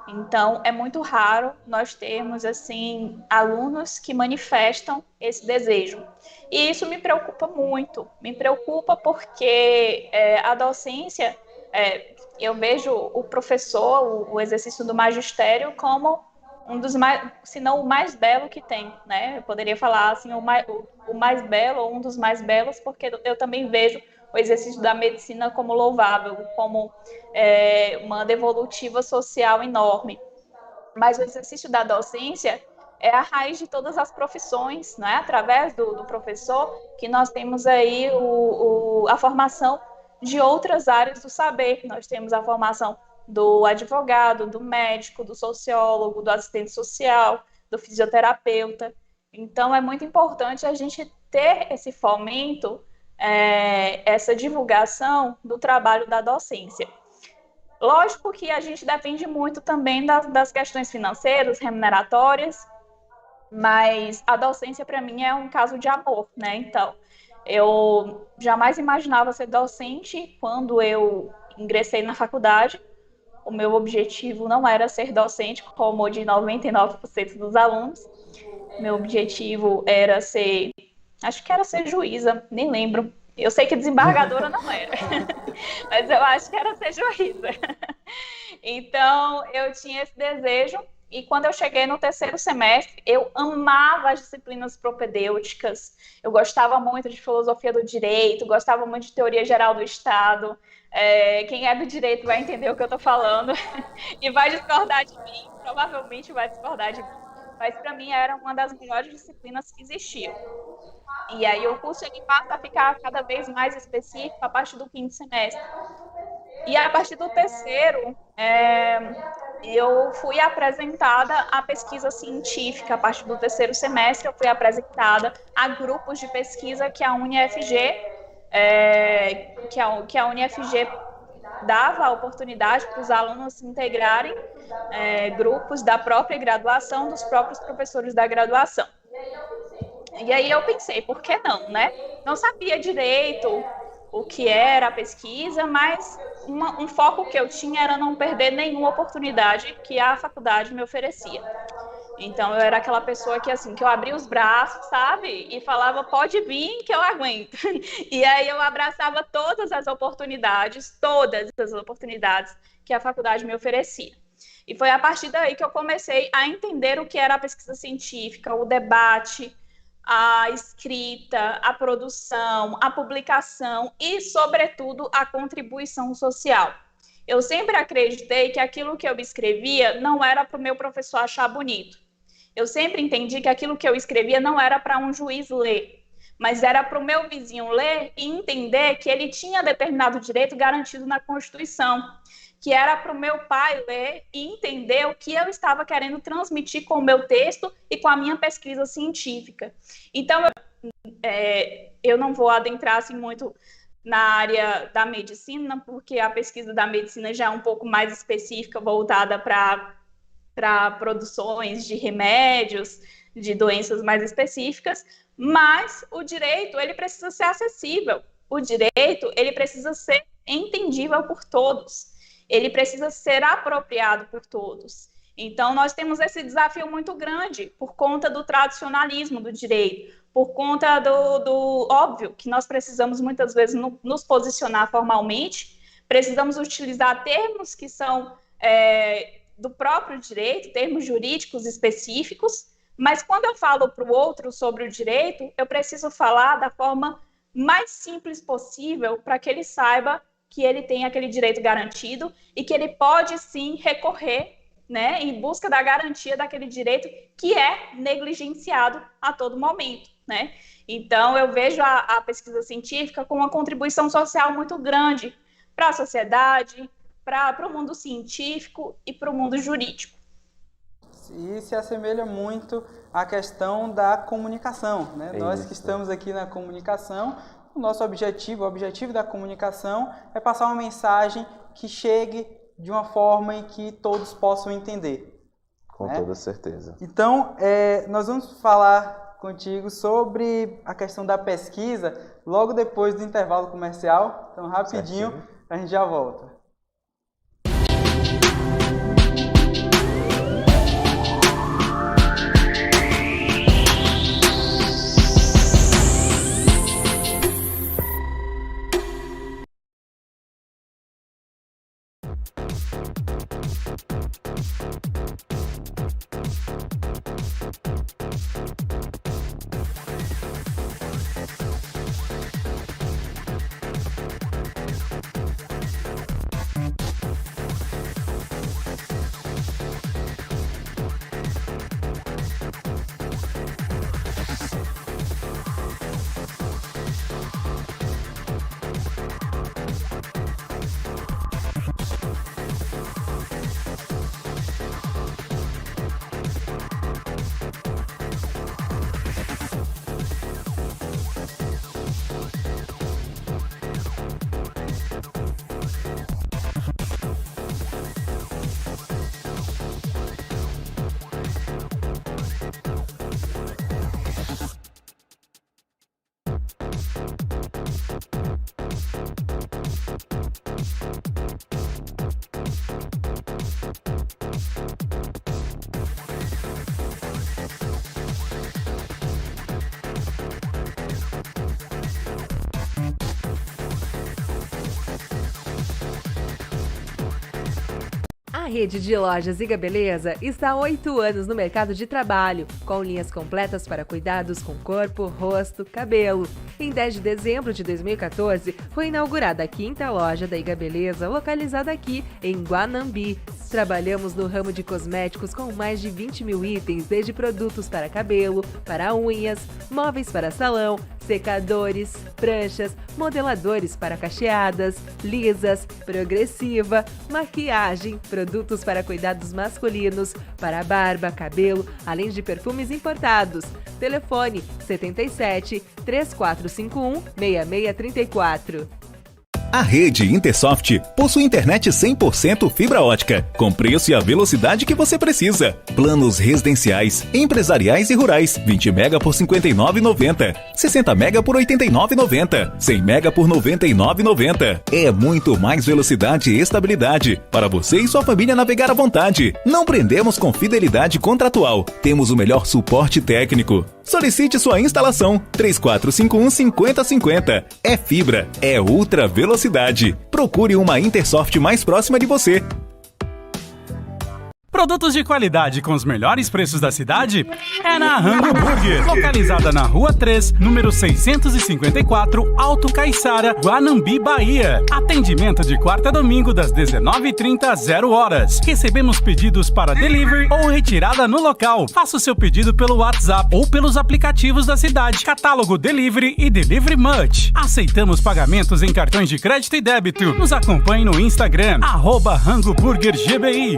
Então, é muito raro nós termos, assim, alunos que manifestam esse desejo. E isso me preocupa muito. Me preocupa porque a docência, eu vejo o professor, o exercício do magistério, como um dos mais, se não o mais belo que tem, né? Eu poderia falar assim, o mais belo ou um dos mais belos, porque eu também vejo o exercício da medicina como louvável, como uma devolutiva social enorme. Mas o exercício da docência é a raiz de todas as profissões, né? Através do professor que nós temos aí a formação de outras áreas do saber. Nós temos a formação do advogado, do médico, do sociólogo, do assistente social, do fisioterapeuta. Então, é muito importante a gente ter esse fomento, essa divulgação do trabalho da docência. Lógico que a gente depende muito também das questões financeiras, remuneratórias, mas a docência, para mim, é um caso de amor, né? Então, eu jamais imaginava ser docente quando eu ingressei na faculdade. O meu objetivo não era ser docente, como o de 99% dos alunos. Meu objetivo era ser juíza, nem lembro. Eu sei que desembargadora não era, mas eu acho que era ser juíza. Então, eu tinha esse desejo, e quando eu cheguei no terceiro semestre, eu amava as disciplinas propedêuticas, eu gostava muito de filosofia do direito, gostava muito de teoria geral do Estado. Quem é do direito vai entender o que eu estou falando e vai discordar de mim, provavelmente vai discordar de mim, mas para mim era uma das melhores disciplinas que existiam. E aí o curso ele passa a ficar cada vez mais específico a partir do quinto semestre. E a partir do terceiro, eu fui apresentada à pesquisa científica. A partir do terceiro semestre, eu fui apresentada a grupos de pesquisa que a UniFG, que a UniFG dava a oportunidade para os alunos se integrarem, grupos da própria graduação, dos próprios professores da graduação. E aí eu pensei, por que não, né? Não sabia direito o que era a pesquisa, mas um foco que eu tinha era não perder nenhuma oportunidade que a faculdade me oferecia. Então, eu era aquela pessoa que, assim, que eu abria os braços, sabe? E falava, pode vir que eu aguento. E aí eu abraçava todas as oportunidades que a faculdade me oferecia. E foi a partir daí que eu comecei a entender o que era a pesquisa científica, o debate, a escrita, a produção, a publicação e, sobretudo, a contribuição social. Eu sempre acreditei que aquilo que eu escrevia não era para o meu professor achar bonito. Eu sempre entendi que aquilo que eu escrevia não era para um juiz ler, mas era para o meu vizinho ler e entender que ele tinha determinado direito garantido na Constituição, que era para o meu pai ler e entender o que eu estava querendo transmitir com o meu texto e com a minha pesquisa científica. Então, eu não vou adentrar assim, muito na área da medicina, porque a pesquisa da medicina já é um pouco mais específica, voltada para produções de remédios, de doenças mais específicas, mas o direito, ele precisa ser acessível. O direito, ele precisa ser entendível por todos. Ele precisa ser apropriado por todos. Então, nós temos esse desafio muito grande por conta do tradicionalismo do direito, por conta do óbvio que nós precisamos muitas vezes nos posicionar formalmente, precisamos utilizar termos que são do próprio direito, termos jurídicos específicos, mas quando eu falo para o outro sobre o direito, eu preciso falar da forma mais simples possível para que ele saiba que ele tem aquele direito garantido e que ele pode sim recorrer, né, em busca da garantia daquele direito que é negligenciado a todo momento, né? Então, eu vejo a pesquisa científica como uma contribuição social muito grande para a sociedade, para o mundo científico e para o mundo jurídico. E se assemelha muito à questão da comunicação, né? Nós que estamos aqui na comunicação, o nosso objetivo, o objetivo da comunicação é passar uma mensagem que chegue de uma forma em que todos possam entender. Com toda certeza. Então, nós vamos falar contigo sobre a questão da pesquisa logo depois do intervalo comercial. Então, rapidinho, a gente já volta. A rede de lojas Iga Beleza está há 8 anos no mercado de trabalho, com linhas completas para cuidados com corpo, rosto, cabelo. Em 10 de dezembro de 2014, foi inaugurada a 5ª loja da Iga Beleza, localizada aqui em Guanambi. Trabalhamos no ramo de cosméticos com mais de 20 mil itens, desde produtos para cabelo, para unhas, móveis para salão, secadores, pranchas, modeladores para cacheadas, lisas, progressiva, maquiagem, produtos para cuidados masculinos, para barba, cabelo, além de perfumes importados. Telefone 77 3451 6634. A rede Intersoft possui internet 100% fibra ótica, com preço e a velocidade que você precisa. Planos residenciais, empresariais e rurais, 20 mega por R$ 59,90, 60 mega por R$ 89,90, 100 mega por R$ 99,90. É muito mais velocidade e estabilidade para você e sua família navegar à vontade. Não prendemos com fidelidade contratual. Temos o melhor suporte técnico. Solicite sua instalação 3451-5050. É fibra, é ultra velocidade. Procure uma Intersoft mais próxima de você. Produtos de qualidade com os melhores preços da cidade é na Rango Burger, localizada na Rua 3, número 654, Alto Caiçara, Guanambi, Bahia. Atendimento de quarta a domingo das 19h30 às 0h. Recebemos pedidos para delivery ou retirada no local. Faça o seu pedido pelo WhatsApp ou pelos aplicativos da cidade. Catálogo Delivery e Delivery Much. Aceitamos pagamentos em cartões de crédito e débito. Nos acompanhe no Instagram, @Rango Burger GBI.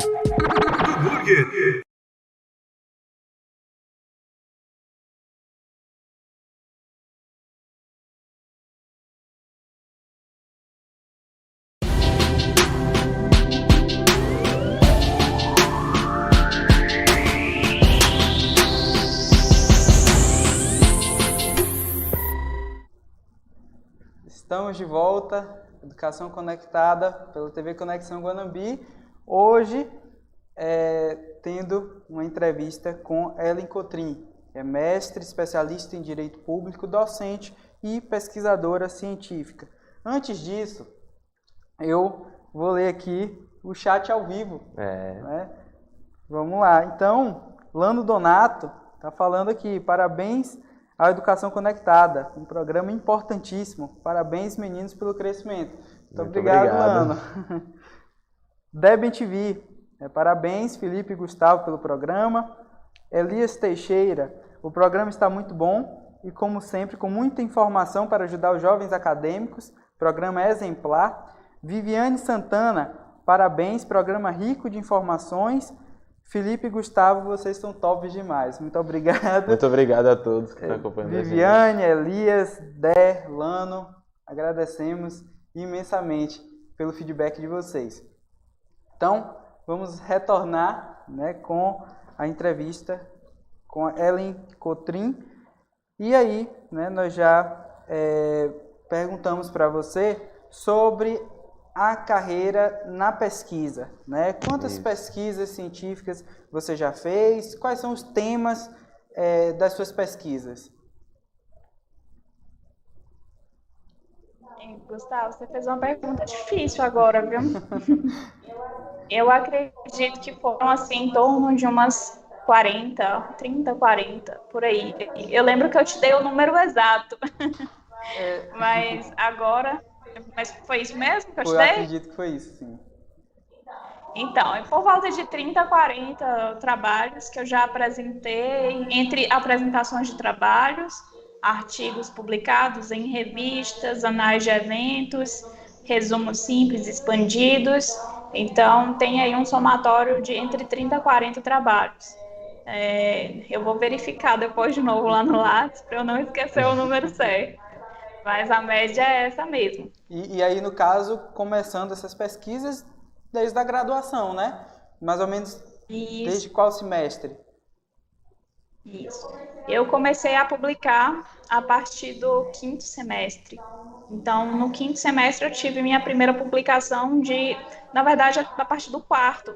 Estamos de volta, Educação Conectada pela TV Conexão Guanambi. Hoje, tendo uma entrevista com Ellen Cotrim, que é mestre, especialista em Direito Público, docente e pesquisadora científica. Antes disso, eu vou ler aqui o chat ao vivo. Né? Vamos lá. Então, Lano Donato está falando aqui, parabéns à Educação Conectada, um programa importantíssimo. Parabéns, meninos, pelo crescimento. Muito obrigado, Lano. Deben TV, parabéns, Felipe e Gustavo, pelo programa. Elias Teixeira, o programa está muito bom e, como sempre, com muita informação para ajudar os jovens acadêmicos. Programa exemplar. Viviane Santana, parabéns, programa rico de informações. Felipe e Gustavo, vocês são tops demais. Muito obrigado. Muito obrigado a todos que estão acompanhando. Viviane, Elias, Dé, Lano, agradecemos imensamente pelo feedback de vocês. Então, vamos retornar, né, com a entrevista com a Ellen Cotrim. E aí, né, nós já perguntamos para você sobre a carreira na pesquisa, né? Quantas pesquisas científicas você já fez? Quais são os temas das suas pesquisas? Gustavo, você fez uma pergunta difícil agora, viu? Eu acredito que foram assim em torno de umas 30, 40, por aí. Eu lembro que eu te dei o número exato, mas agora... Mas foi isso mesmo que eu te dei? Eu acredito que foi isso, sim. Então, por volta de 30, 40 trabalhos que eu já apresentei, entre apresentações de trabalhos, artigos publicados em revistas, anais de eventos, resumos simples, expandidos. Então, tem aí um somatório de entre 30 a 40 trabalhos. Eu vou verificar depois de novo lá no Lattes, para eu não esquecer o número certo. Mas a média é essa mesmo. E aí, no caso, começando essas pesquisas desde a graduação, né? Mais ou menos. Isso. Desde qual semestre? Isso. Eu comecei a publicar a partir do 5º semestre. Então, no 5º semestre eu tive minha primeira publicação na verdade, a partir do 4º,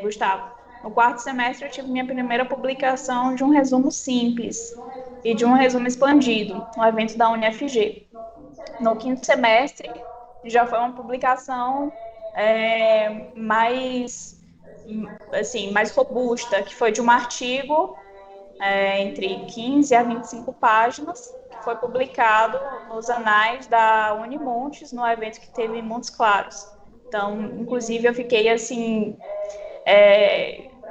Gustavo. No 4º semestre eu tive minha primeira publicação de um resumo simples e de um resumo expandido, no evento da UniFG. No 5º semestre já foi uma publicação mais robusta, que foi de um artigo entre 15 a 25 páginas, que foi publicado nos anais da Unimontes, no evento que teve em Montes Claros. Então, inclusive, eu fiquei assim...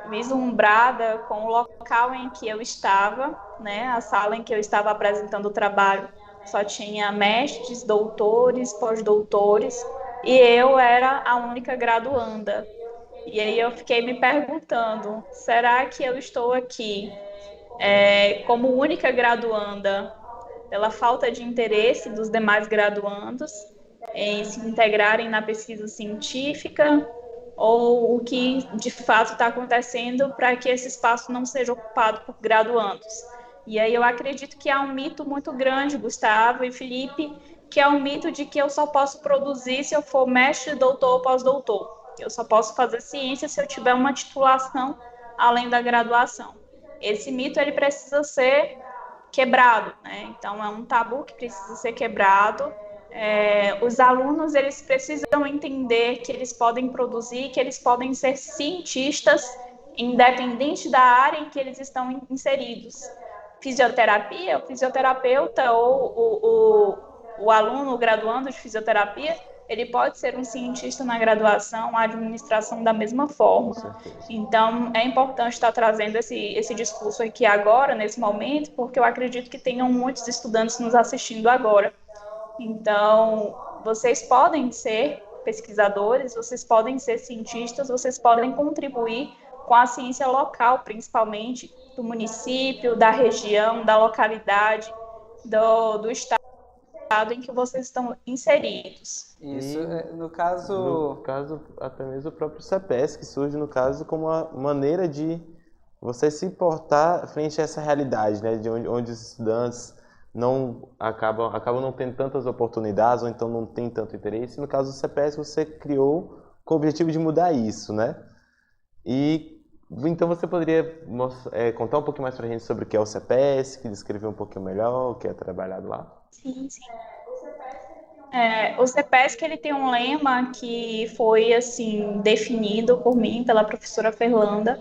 vislumbrada com o local em que eu estava, né? A sala em que eu estava apresentando o trabalho só tinha mestres, doutores, pós-doutores, e eu era a única graduanda. E aí eu fiquei me perguntando, será que eu estou aqui como única graduanda pela falta de interesse dos demais graduandos em se integrarem na pesquisa científica, ou o que de fato está acontecendo para que esse espaço não seja ocupado por graduandos? E aí eu acredito que há um mito muito grande, Gustavo e Felipe, que é o mito de que eu só posso produzir se eu for mestre, doutor ou pós-doutor. Eu só posso fazer ciência se eu tiver uma titulação além da graduação. Esse mito ele precisa ser quebrado, né? Então é um tabu que precisa ser quebrado. Os alunos eles precisam entender que eles podem produzir, que eles podem ser cientistas, independente da área em que eles estão inseridos. Fisioterapia, o fisioterapeuta ou o aluno, o graduando de fisioterapia, ele pode ser um cientista na graduação, a administração da mesma forma. Então, é importante estar trazendo esse discurso aqui agora, nesse momento, porque eu acredito que tenham muitos estudantes nos assistindo agora. Então, vocês podem ser pesquisadores, vocês podem ser cientistas, vocês podem contribuir com a ciência local, principalmente do município, da região, da localidade, do estado em que vocês estão inseridos. Isso, no caso, até mesmo o próprio CEPES, que surge, no caso, como uma maneira de você se portar frente a essa realidade, né, de onde os estudantes acabam não tendo tantas oportunidades, ou então não tem tanto interesse. No caso do CEPES, você criou com o objetivo de mudar isso, né? E então você poderia contar um pouquinho mais para a gente sobre o que é o CEPES, que descrever um pouquinho melhor o que é trabalhado lá? Sim. O CEPES ele tem um lema que foi assim definido por mim, pela professora Fernanda,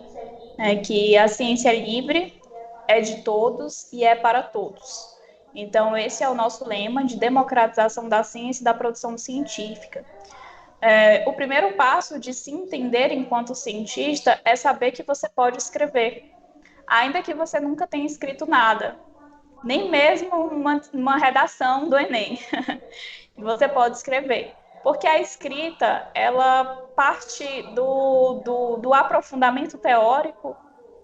que a ciência é livre, é de todos e é para todos. Então, esse é o nosso lema de democratização da ciência e da produção científica. O primeiro passo de se entender enquanto cientista é saber que você pode escrever, ainda que você nunca tenha escrito nada, nem mesmo uma redação do Enem. Você pode escrever, porque a escrita, ela parte do aprofundamento teórico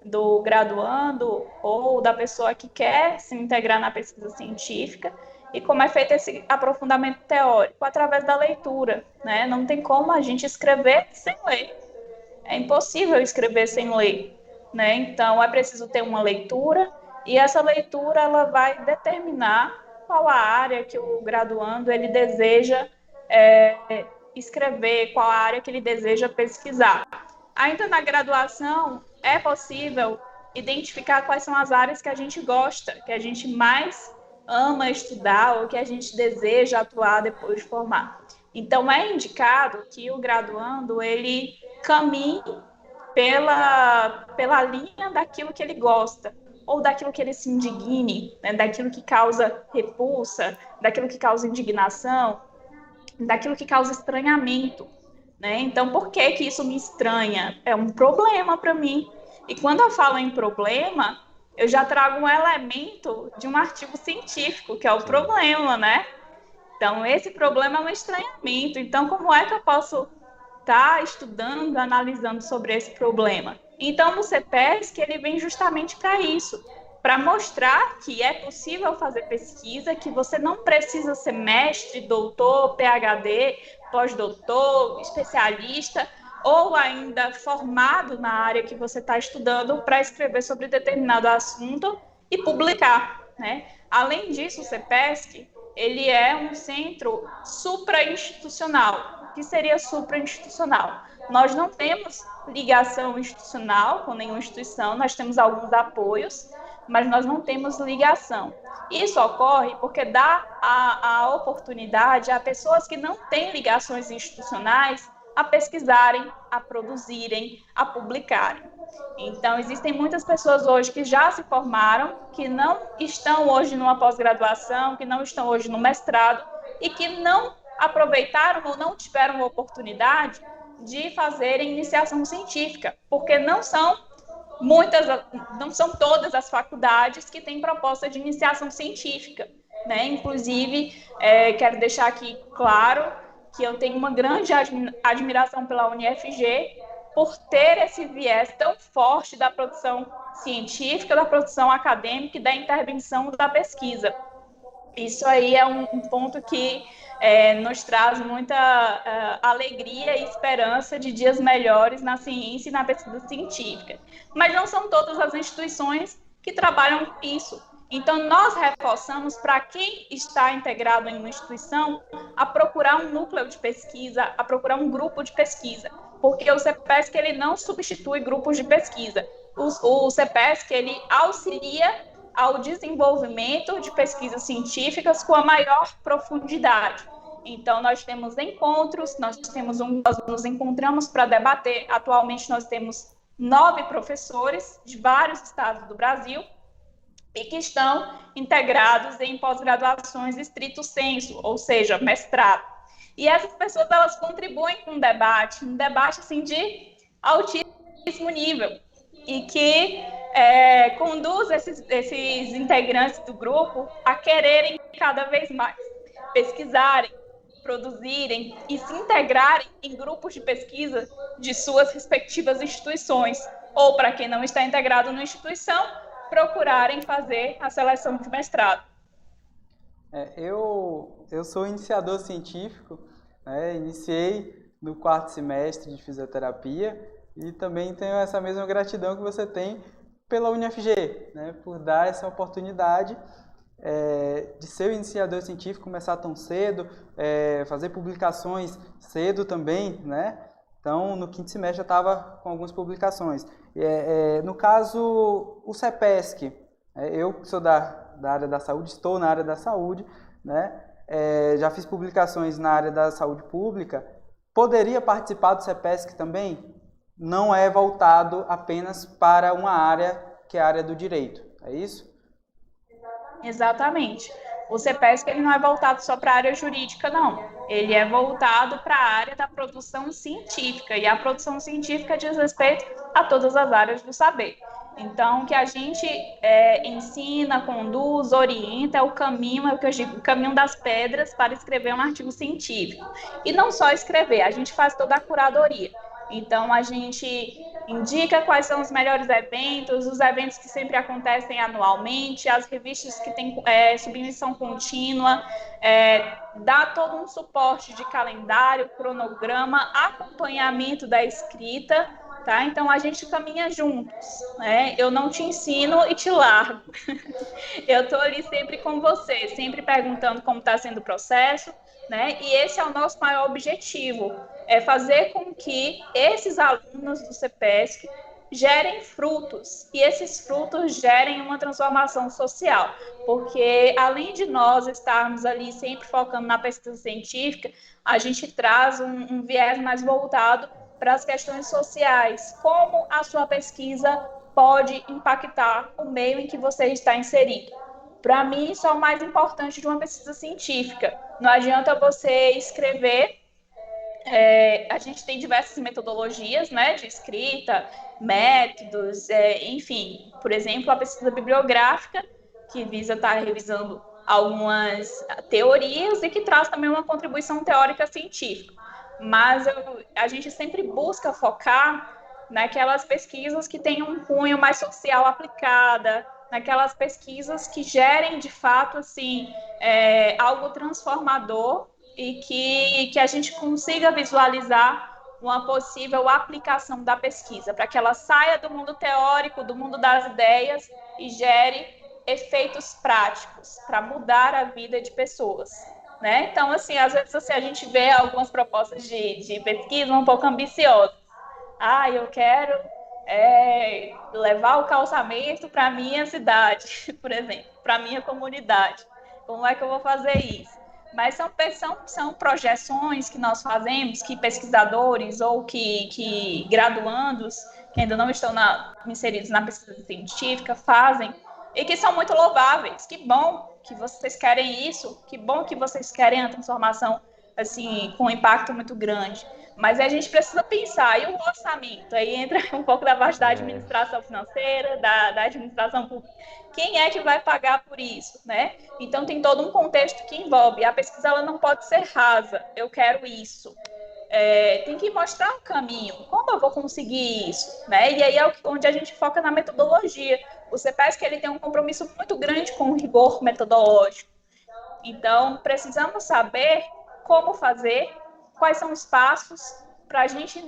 do graduando ou da pessoa que quer se integrar na pesquisa científica. E como é feito esse aprofundamento teórico? Através da leitura, né? Não tem como a gente escrever sem ler. É impossível escrever sem ler, né? Então, é preciso ter uma leitura, e essa leitura ela vai determinar qual a área que o graduando ele deseja escrever, qual a área que ele deseja pesquisar. Ainda na graduação, é possível identificar quais são as áreas que a gente gosta, que a gente mais ama estudar ou que a gente deseja atuar depois de formar. Então, é indicado que o graduando ele caminhe pela linha daquilo que ele gosta, ou daquilo que ele se indigne, né, daquilo que causa repulsa, daquilo que causa indignação, daquilo que causa estranhamento. Né? Então, por que isso me estranha? É um problema para mim. E quando eu falo em problema, eu já trago um elemento de um artigo científico, que é o problema, né? Então, esse problema é um estranhamento. Então, como é que eu posso estar estudando, analisando sobre esse problema? Então, no CEPES, que ele vem justamente para isso, para mostrar que é possível fazer pesquisa, que você não precisa ser mestre, doutor, PhD, pós-doutor, especialista, ou ainda formado na área que você está estudando para escrever sobre determinado assunto e publicar, né? Além disso, o CEPESC, ele é um centro suprainstitucional. O que seria suprainstitucional? Nós não temos ligação institucional com nenhuma instituição, nós temos alguns apoios, mas nós não temos ligação. Isso ocorre porque dá a oportunidade a pessoas que não têm ligações institucionais a pesquisarem, a produzirem, a publicarem. Então, existem muitas pessoas hoje que já se formaram, que não estão hoje numa pós-graduação, que não estão hoje no mestrado e que não aproveitaram ou não tiveram a oportunidade de fazerem iniciação científica, porque não são todas as faculdades que têm proposta de iniciação científica, né? Inclusive, quero deixar aqui claro que eu tenho uma grande admiração pela UniFG por ter esse viés tão forte da produção científica, da produção acadêmica e da intervenção da pesquisa. Isso aí é um ponto que nos traz muita alegria e esperança de dias melhores na ciência e na pesquisa científica. Mas não são todas as instituições que trabalham isso. Então, nós reforçamos para quem está integrado em uma instituição a procurar um núcleo de pesquisa, a procurar um grupo de pesquisa, porque o CEPESC ele não substitui grupos de pesquisa. O CEPESC ele auxilia ao desenvolvimento de pesquisas científicas com a maior profundidade. Então, nós temos encontros, nós nos encontramos para debater. Atualmente, nós temos 9 professores de vários estados do Brasil e que estão integrados em pós-graduações estrito sensu, ou seja, mestrado. E essas pessoas, elas contribuem com um debate assim, de altíssimo nível, e que conduz esses integrantes do grupo a quererem cada vez mais pesquisarem, produzirem e se integrarem em grupos de pesquisa de suas respectivas instituições, ou, para quem não está integrado na instituição, procurarem fazer a seleção de mestrado. Eu sou iniciador científico, iniciei no 4º semestre de fisioterapia e também tenho essa mesma gratidão que você tem pela UniFG, por dar essa oportunidade de ser o iniciador científico, começar tão cedo, fazer publicações cedo também, Então, no 5º semestre já estava com algumas publicações. No caso, o CEPESC, eu que sou da área da saúde, estou na área da saúde, já fiz publicações na área da saúde pública, poderia participar do CEPESC também? Não é voltado apenas para uma área que é a área do direito, é isso? Exatamente. O CEPESC ele não é voltado só para a área jurídica, não. Ele é voltado para a área da produção científica, e a produção científica diz respeito a todas as áreas do saber. Então, o que a gente ensina, conduz, orienta é o caminho, é o que eu digo, o caminho das pedras para escrever um artigo científico. E não só escrever, a gente faz toda a curadoria. Então, a gente indica quais são os melhores eventos, os eventos que sempre acontecem anualmente, as revistas que têm submissão contínua, dá todo um suporte de calendário, cronograma, acompanhamento da escrita, tá? Então, a gente caminha juntos, Eu não te ensino e te largo. Eu estou ali sempre com você, sempre perguntando como está sendo o processo, E esse é o nosso maior objetivo, é fazer com que esses alunos do CEPESC gerem frutos, e esses frutos gerem uma transformação social, porque além de nós estarmos ali sempre focando na pesquisa científica, a gente traz um viés mais voltado para as questões sociais, como a sua pesquisa pode impactar o meio em que você está inserido. Para mim, isso é o mais importante de uma pesquisa científica. Não adianta você escrever, a gente tem diversas metodologias, de escrita, métodos, enfim. Por exemplo, a pesquisa bibliográfica, que visa estar revisando algumas teorias e que traz também uma contribuição teórica científica. Mas a gente sempre busca focar naquelas pesquisas que têm um cunho mais social aplicada, naquelas pesquisas que gerem, de fato, assim, algo transformador e que a gente consiga visualizar uma possível aplicação da pesquisa, para que ela saia do mundo teórico, do mundo das ideias e gere efeitos práticos para mudar a vida de pessoas. Então, assim, às vezes assim, a gente vê algumas propostas de pesquisa um pouco ambiciosas. Eu quero levar o calçamento para a minha cidade, por exemplo, para a minha comunidade. Como é que eu vou fazer isso? Mas são projeções que nós fazemos, que pesquisadores ou que graduandos, que ainda não estão inseridos na pesquisa científica, fazem, e que são muito louváveis. Que bom que vocês querem isso, que bom que vocês querem a transformação assim, com um impacto muito grande. Mas a gente precisa pensar, e o orçamento? Aí entra um pouco da parte da administração financeira, da administração pública. Quem é que vai pagar por isso, né? Então, tem todo um contexto que envolve. A pesquisa ela não pode ser rasa, eu quero isso. Tem que mostrar um caminho, como eu vou conseguir isso, né? E aí é onde a gente foca na metodologia. O CPESC ele tem um compromisso muito grande com o rigor metodológico. Então, precisamos saber como fazer, quais são os passos para a gente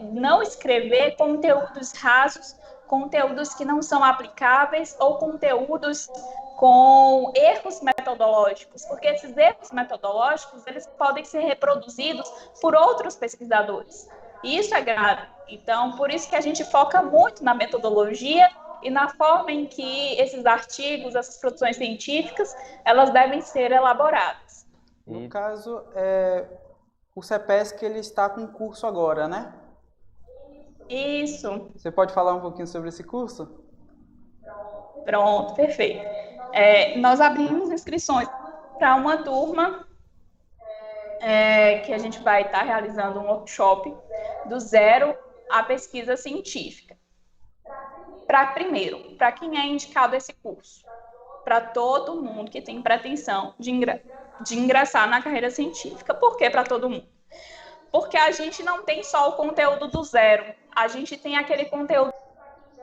não escrever conteúdos rasos, conteúdos que não são aplicáveis ou conteúdos com erros metodológicos, porque esses erros metodológicos eles podem ser reproduzidos por outros pesquisadores. E isso é grave. Então, por isso que a gente foca muito na metodologia e na forma em que esses artigos, essas produções científicas, elas devem ser elaboradas. No caso, o CPESC ele está com curso agora, né? Isso. Você pode falar um pouquinho sobre esse curso? Pronto, perfeito. Nós abrimos inscrições para uma turma que a gente vai estar realizando um workshop do zero à pesquisa científica. Primeiro, para quem é indicado esse curso? Para todo mundo que tem pretensão de ingressar na carreira científica. Por que para todo mundo? Porque a gente não tem só o conteúdo do zero, a gente tem aquele conteúdo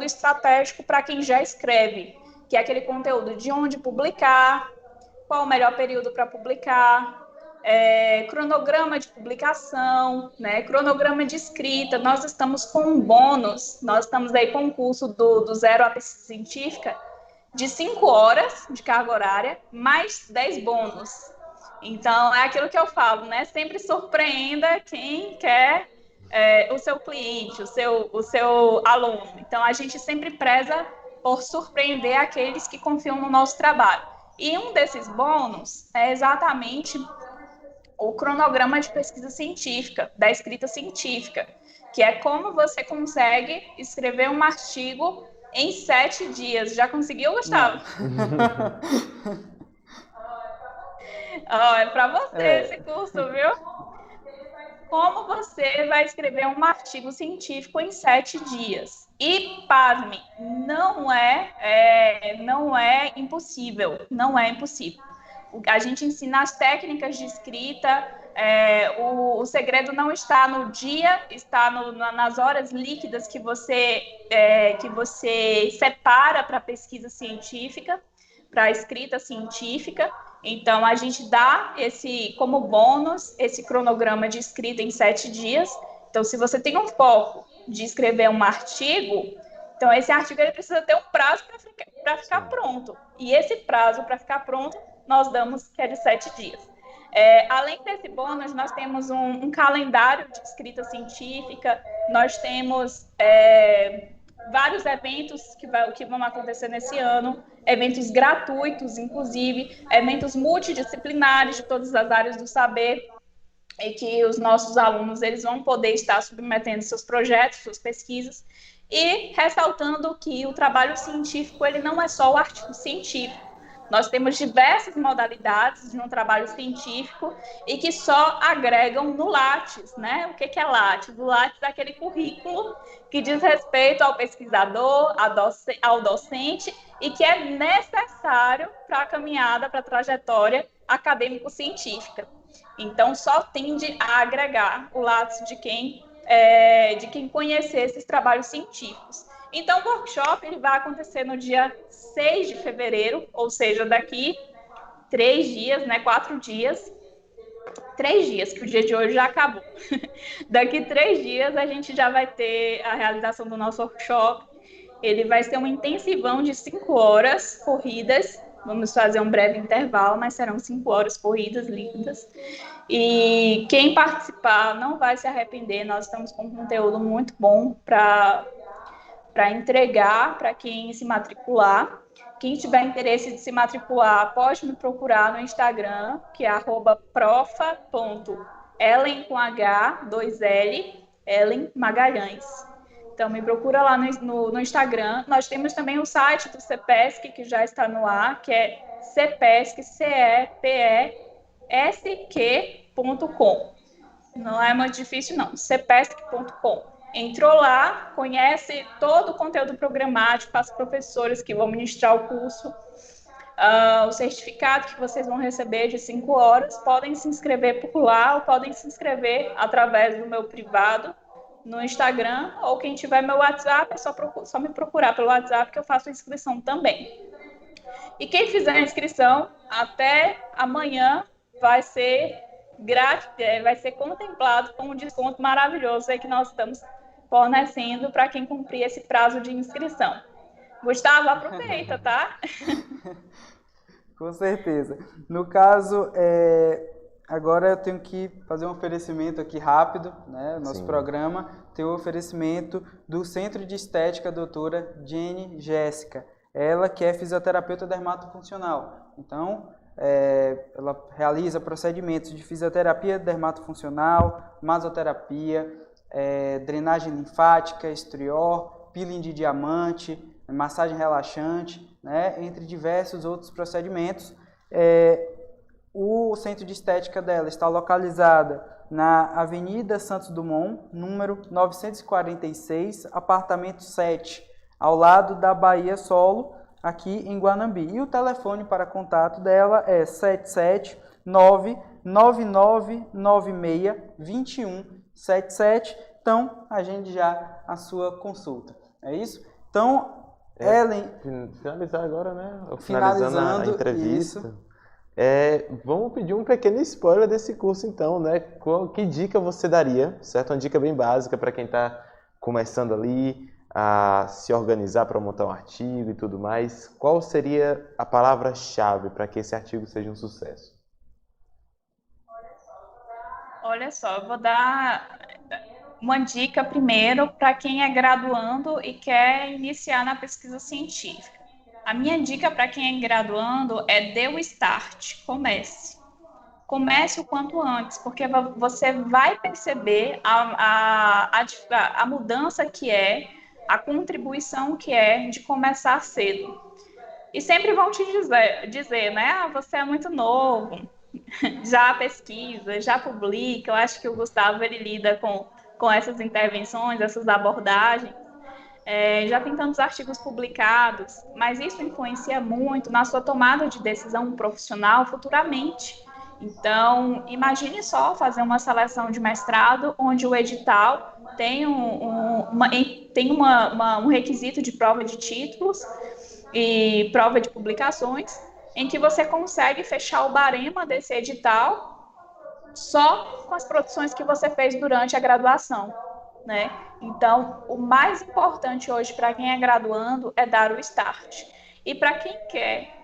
estratégico para quem já escreve, que é aquele conteúdo de onde publicar, qual o melhor período para publicar, cronograma de publicação, né, cronograma de escrita. Nós estamos com um bônus, nós estamos aí com um curso do zero à pesquisa científica de 5 horas de carga horária, mais 10 bônus. Então, é aquilo que eu falo, né? Sempre surpreenda quem quer o seu cliente, o seu aluno. Então, a gente sempre preza por surpreender aqueles que confiam no nosso trabalho. E um desses bônus é exatamente o cronograma de pesquisa científica, da escrita científica, que é como você consegue escrever um artigo em 7 dias. Já conseguiu, Gustavo? É para você esse curso, viu? Como você vai escrever um artigo científico em 7 dias. E, pasme, não é impossível. Não é impossível. A gente ensina as técnicas de escrita. O segredo não está no dia, está nas horas líquidas que você separa para a pesquisa científica, para a escrita científica. Então, a gente dá como bônus esse cronograma de escrita em 7 dias. Então, se você tem um foco de escrever um artigo, então esse artigo ele precisa ter um prazo para ficar pronto. E esse prazo para ficar pronto, nós damos que é de 7 dias. Além desse bônus, nós temos um calendário de escrita científica, nós temos vários eventos que vão acontecer nesse ano, eventos gratuitos, inclusive, eventos multidisciplinares de todas as áreas do saber, e que os nossos alunos eles vão poder estar submetendo seus projetos, suas pesquisas, e ressaltando que o trabalho científico ele não é só o artigo científico. Nós temos diversas modalidades de um trabalho científico e que só agregam no Lattes, né? O que é Lattes? O Lattes é aquele currículo que diz respeito ao pesquisador, ao docente e que é necessário para a caminhada, para a trajetória acadêmico-científica. Então, só tende a agregar o Lattes de quem conhecer esses trabalhos científicos. Então, o workshop ele vai acontecer no dia 6 de fevereiro, ou seja, daqui 3 dias, né, 4 dias. 3 dias, que o dia de hoje já acabou. Daqui 3 dias a gente já vai ter a realização do nosso workshop. Ele vai ser um intensivão de 5 horas corridas. Vamos fazer um breve intervalo, mas serão 5 horas corridas, líquidas. E quem participar não vai se arrepender. Nós estamos com um conteúdo muito bom para entregar para quem se matricular. Quem tiver interesse de se matricular, pode me procurar no Instagram, que é @profa.ellen com H, 2L, Ellen Magalhães. Então, me procura lá no Instagram. Nós temos também o site do CPESC, que já está no ar, que é cepesc.com. Não é muito difícil, não. cepesc.com. Entrou lá, conhece todo o conteúdo programático, as professoras que vão ministrar o curso, o certificado que vocês vão receber de 5 horas, podem se inscrever por lá ou podem se inscrever através do meu privado no Instagram, ou quem tiver meu WhatsApp é só me procurar pelo WhatsApp que eu faço a inscrição também. E quem fizer a inscrição até amanhã vai ser contemplado com um desconto maravilhoso aí que nós estamos fornecendo para quem cumprir esse prazo de inscrição. Gustavo, aproveita, tá? Com certeza. No caso, agora eu tenho que fazer um oferecimento aqui rápido, né? Nosso programa tem o oferecimento do Centro de Estética doutora Jenny Jéssica. Ela que é fisioterapeuta dermatofuncional. Então, ela realiza procedimentos de fisioterapia dermatofuncional, masoterapia, drenagem linfática, estriol, peeling de diamante, massagem relaxante, né, entre diversos outros procedimentos. O centro de estética dela está localizada na Avenida Santos Dumont, número 946, apartamento 7, ao lado da Bahia Solo, aqui em Guanambi. E o telefone para contato dela é 779-9996-2177. Então, agende já a sua consulta. É isso? Então, Ellen... Finalizar agora, né? Finalizando a entrevista. Isso. Vamos pedir um pequeno spoiler desse curso, então, né? Que dica você daria, certo? Uma dica bem básica para quem está começando ali a se organizar para montar um artigo e tudo mais. Qual seria a palavra-chave para que esse artigo seja um sucesso? Olha só, eu vou dar uma dica primeiro para quem é graduando e quer iniciar na pesquisa científica. A minha dica para quem é graduando é dê o start, comece. Comece o quanto antes, porque você vai perceber a mudança que é, a contribuição que é de começar cedo. E sempre vão te dizer, né? Você é muito novo, já pesquisa, já publica. Eu acho que o Gustavo ele lida com essas intervenções, essas abordagens. Já tem tantos artigos publicados, mas isso influencia muito na sua tomada de decisão profissional futuramente. Então, imagine só fazer uma seleção de mestrado onde o edital tem um requisito de prova de títulos e prova de publicações, em que você consegue fechar o barema desse edital só com as produções que você fez durante a graduação, né? Então, o mais importante hoje para quem é graduando é dar o start. E para quem quer,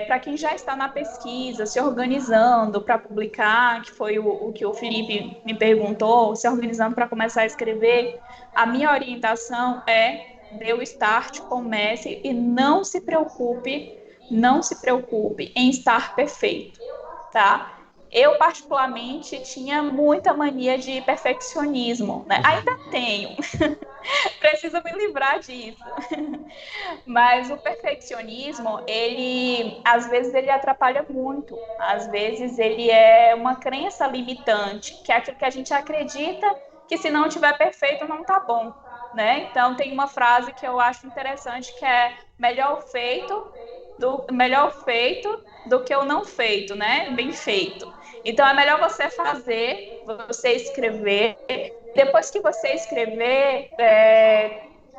para quem já está na pesquisa, se organizando para publicar, que foi o que o Felipe me perguntou, se organizando para começar a escrever, a minha orientação é dê o start, comece e não se preocupe em estar perfeito, tá? Eu, particularmente, tinha muita mania de perfeccionismo, né? Ainda tenho. Preciso me livrar disso. Mas o perfeccionismo, às vezes, ele atrapalha muito. Às vezes, ele é uma crença limitante, que é aquilo que a gente acredita que se não tiver perfeito, não tá bom, né? Então, tem uma frase que eu acho interessante, que é melhor feito do que o não feito, né? Bem feito. Então, é melhor você fazer, você escrever. Depois que você escrever,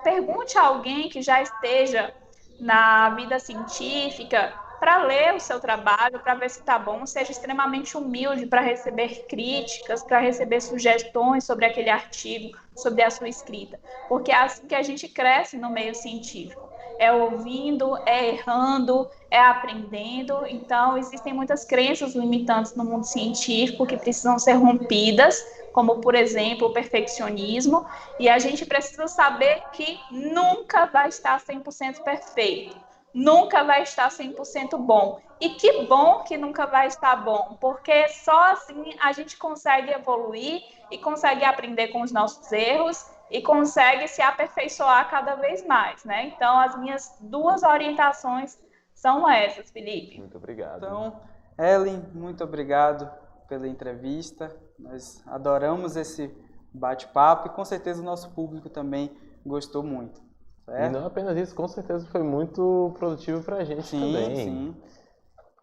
pergunte a alguém que já esteja na vida científica para ler o seu trabalho, para ver se está bom. Seja extremamente humilde para receber críticas, para receber sugestões sobre aquele artigo, sobre a sua escrita. Porque é assim que a gente cresce no meio científico. É ouvindo, é errando, é aprendendo. Então, existem muitas crenças limitantes no mundo científico que precisam ser rompidas, como, por exemplo, o perfeccionismo. E a gente precisa saber que nunca vai estar 100% perfeito. Nunca vai estar 100% bom. E que bom que nunca vai estar bom, porque só assim a gente consegue evoluir e consegue aprender com os nossos erros e consegue se aperfeiçoar cada vez mais, né? Então, as minhas 2 orientações são essas, Felipe. Muito obrigado. Então, Ellen, muito obrigado pela entrevista. Nós adoramos esse bate-papo e com certeza o nosso público também gostou muito. Certo? E não apenas isso, com certeza foi muito produtivo para a gente também. Sim.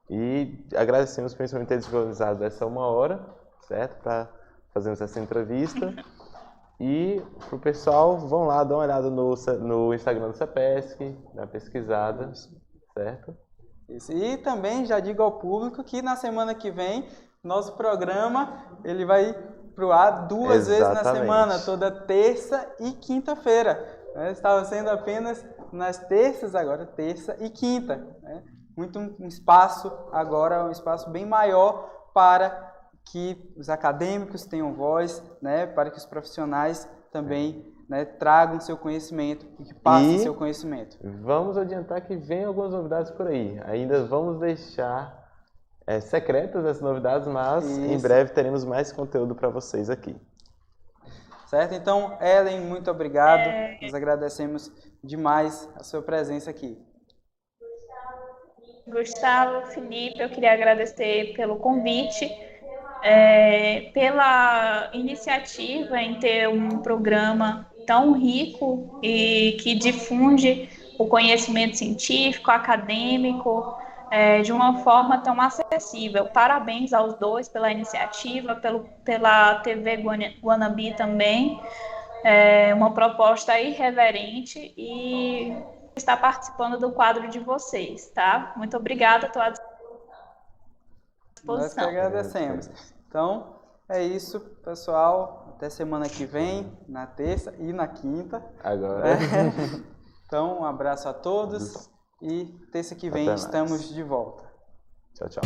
E agradecemos principalmente ter disponibilizado essa 1 hora, certo? Para fazermos essa entrevista. E pro pessoal, vão lá, dá uma olhada no Instagram do CEPESC, dá uma pesquisada, certo? Isso. E também já digo ao público que na semana que vem, nosso programa ele vai pro ar 2 vezes na semana, toda terça e quinta-feira. Estava sendo apenas nas terças, agora terça e quinta. Né? Muito um espaço agora, um espaço bem maior para que os acadêmicos tenham voz, né? Para que os profissionais também, né, tragam seu conhecimento e que passem seu conhecimento. Vamos adiantar que vem algumas novidades por aí. Ainda vamos deixar secretas essas novidades, mas em breve teremos mais conteúdo para vocês aqui. Certo? Então, Ellen, muito obrigado. Nós agradecemos demais a sua presença aqui. Gustavo, Felipe, eu queria agradecer pelo convite, pela iniciativa em ter um programa tão rico e que difunde o conhecimento científico, acadêmico, de uma forma tão acessível. Parabéns aos dois pela iniciativa, pela TV Guanambi também. Uma proposta irreverente e está participando do quadro de vocês, tá? Muito obrigada, estou à disposição. Nós que agradecemos. Então, é isso, pessoal. Até semana que vem, na terça e na quinta. Agora. Então, um abraço a todos. E terça que vem estamos de volta. Tchau, tchau.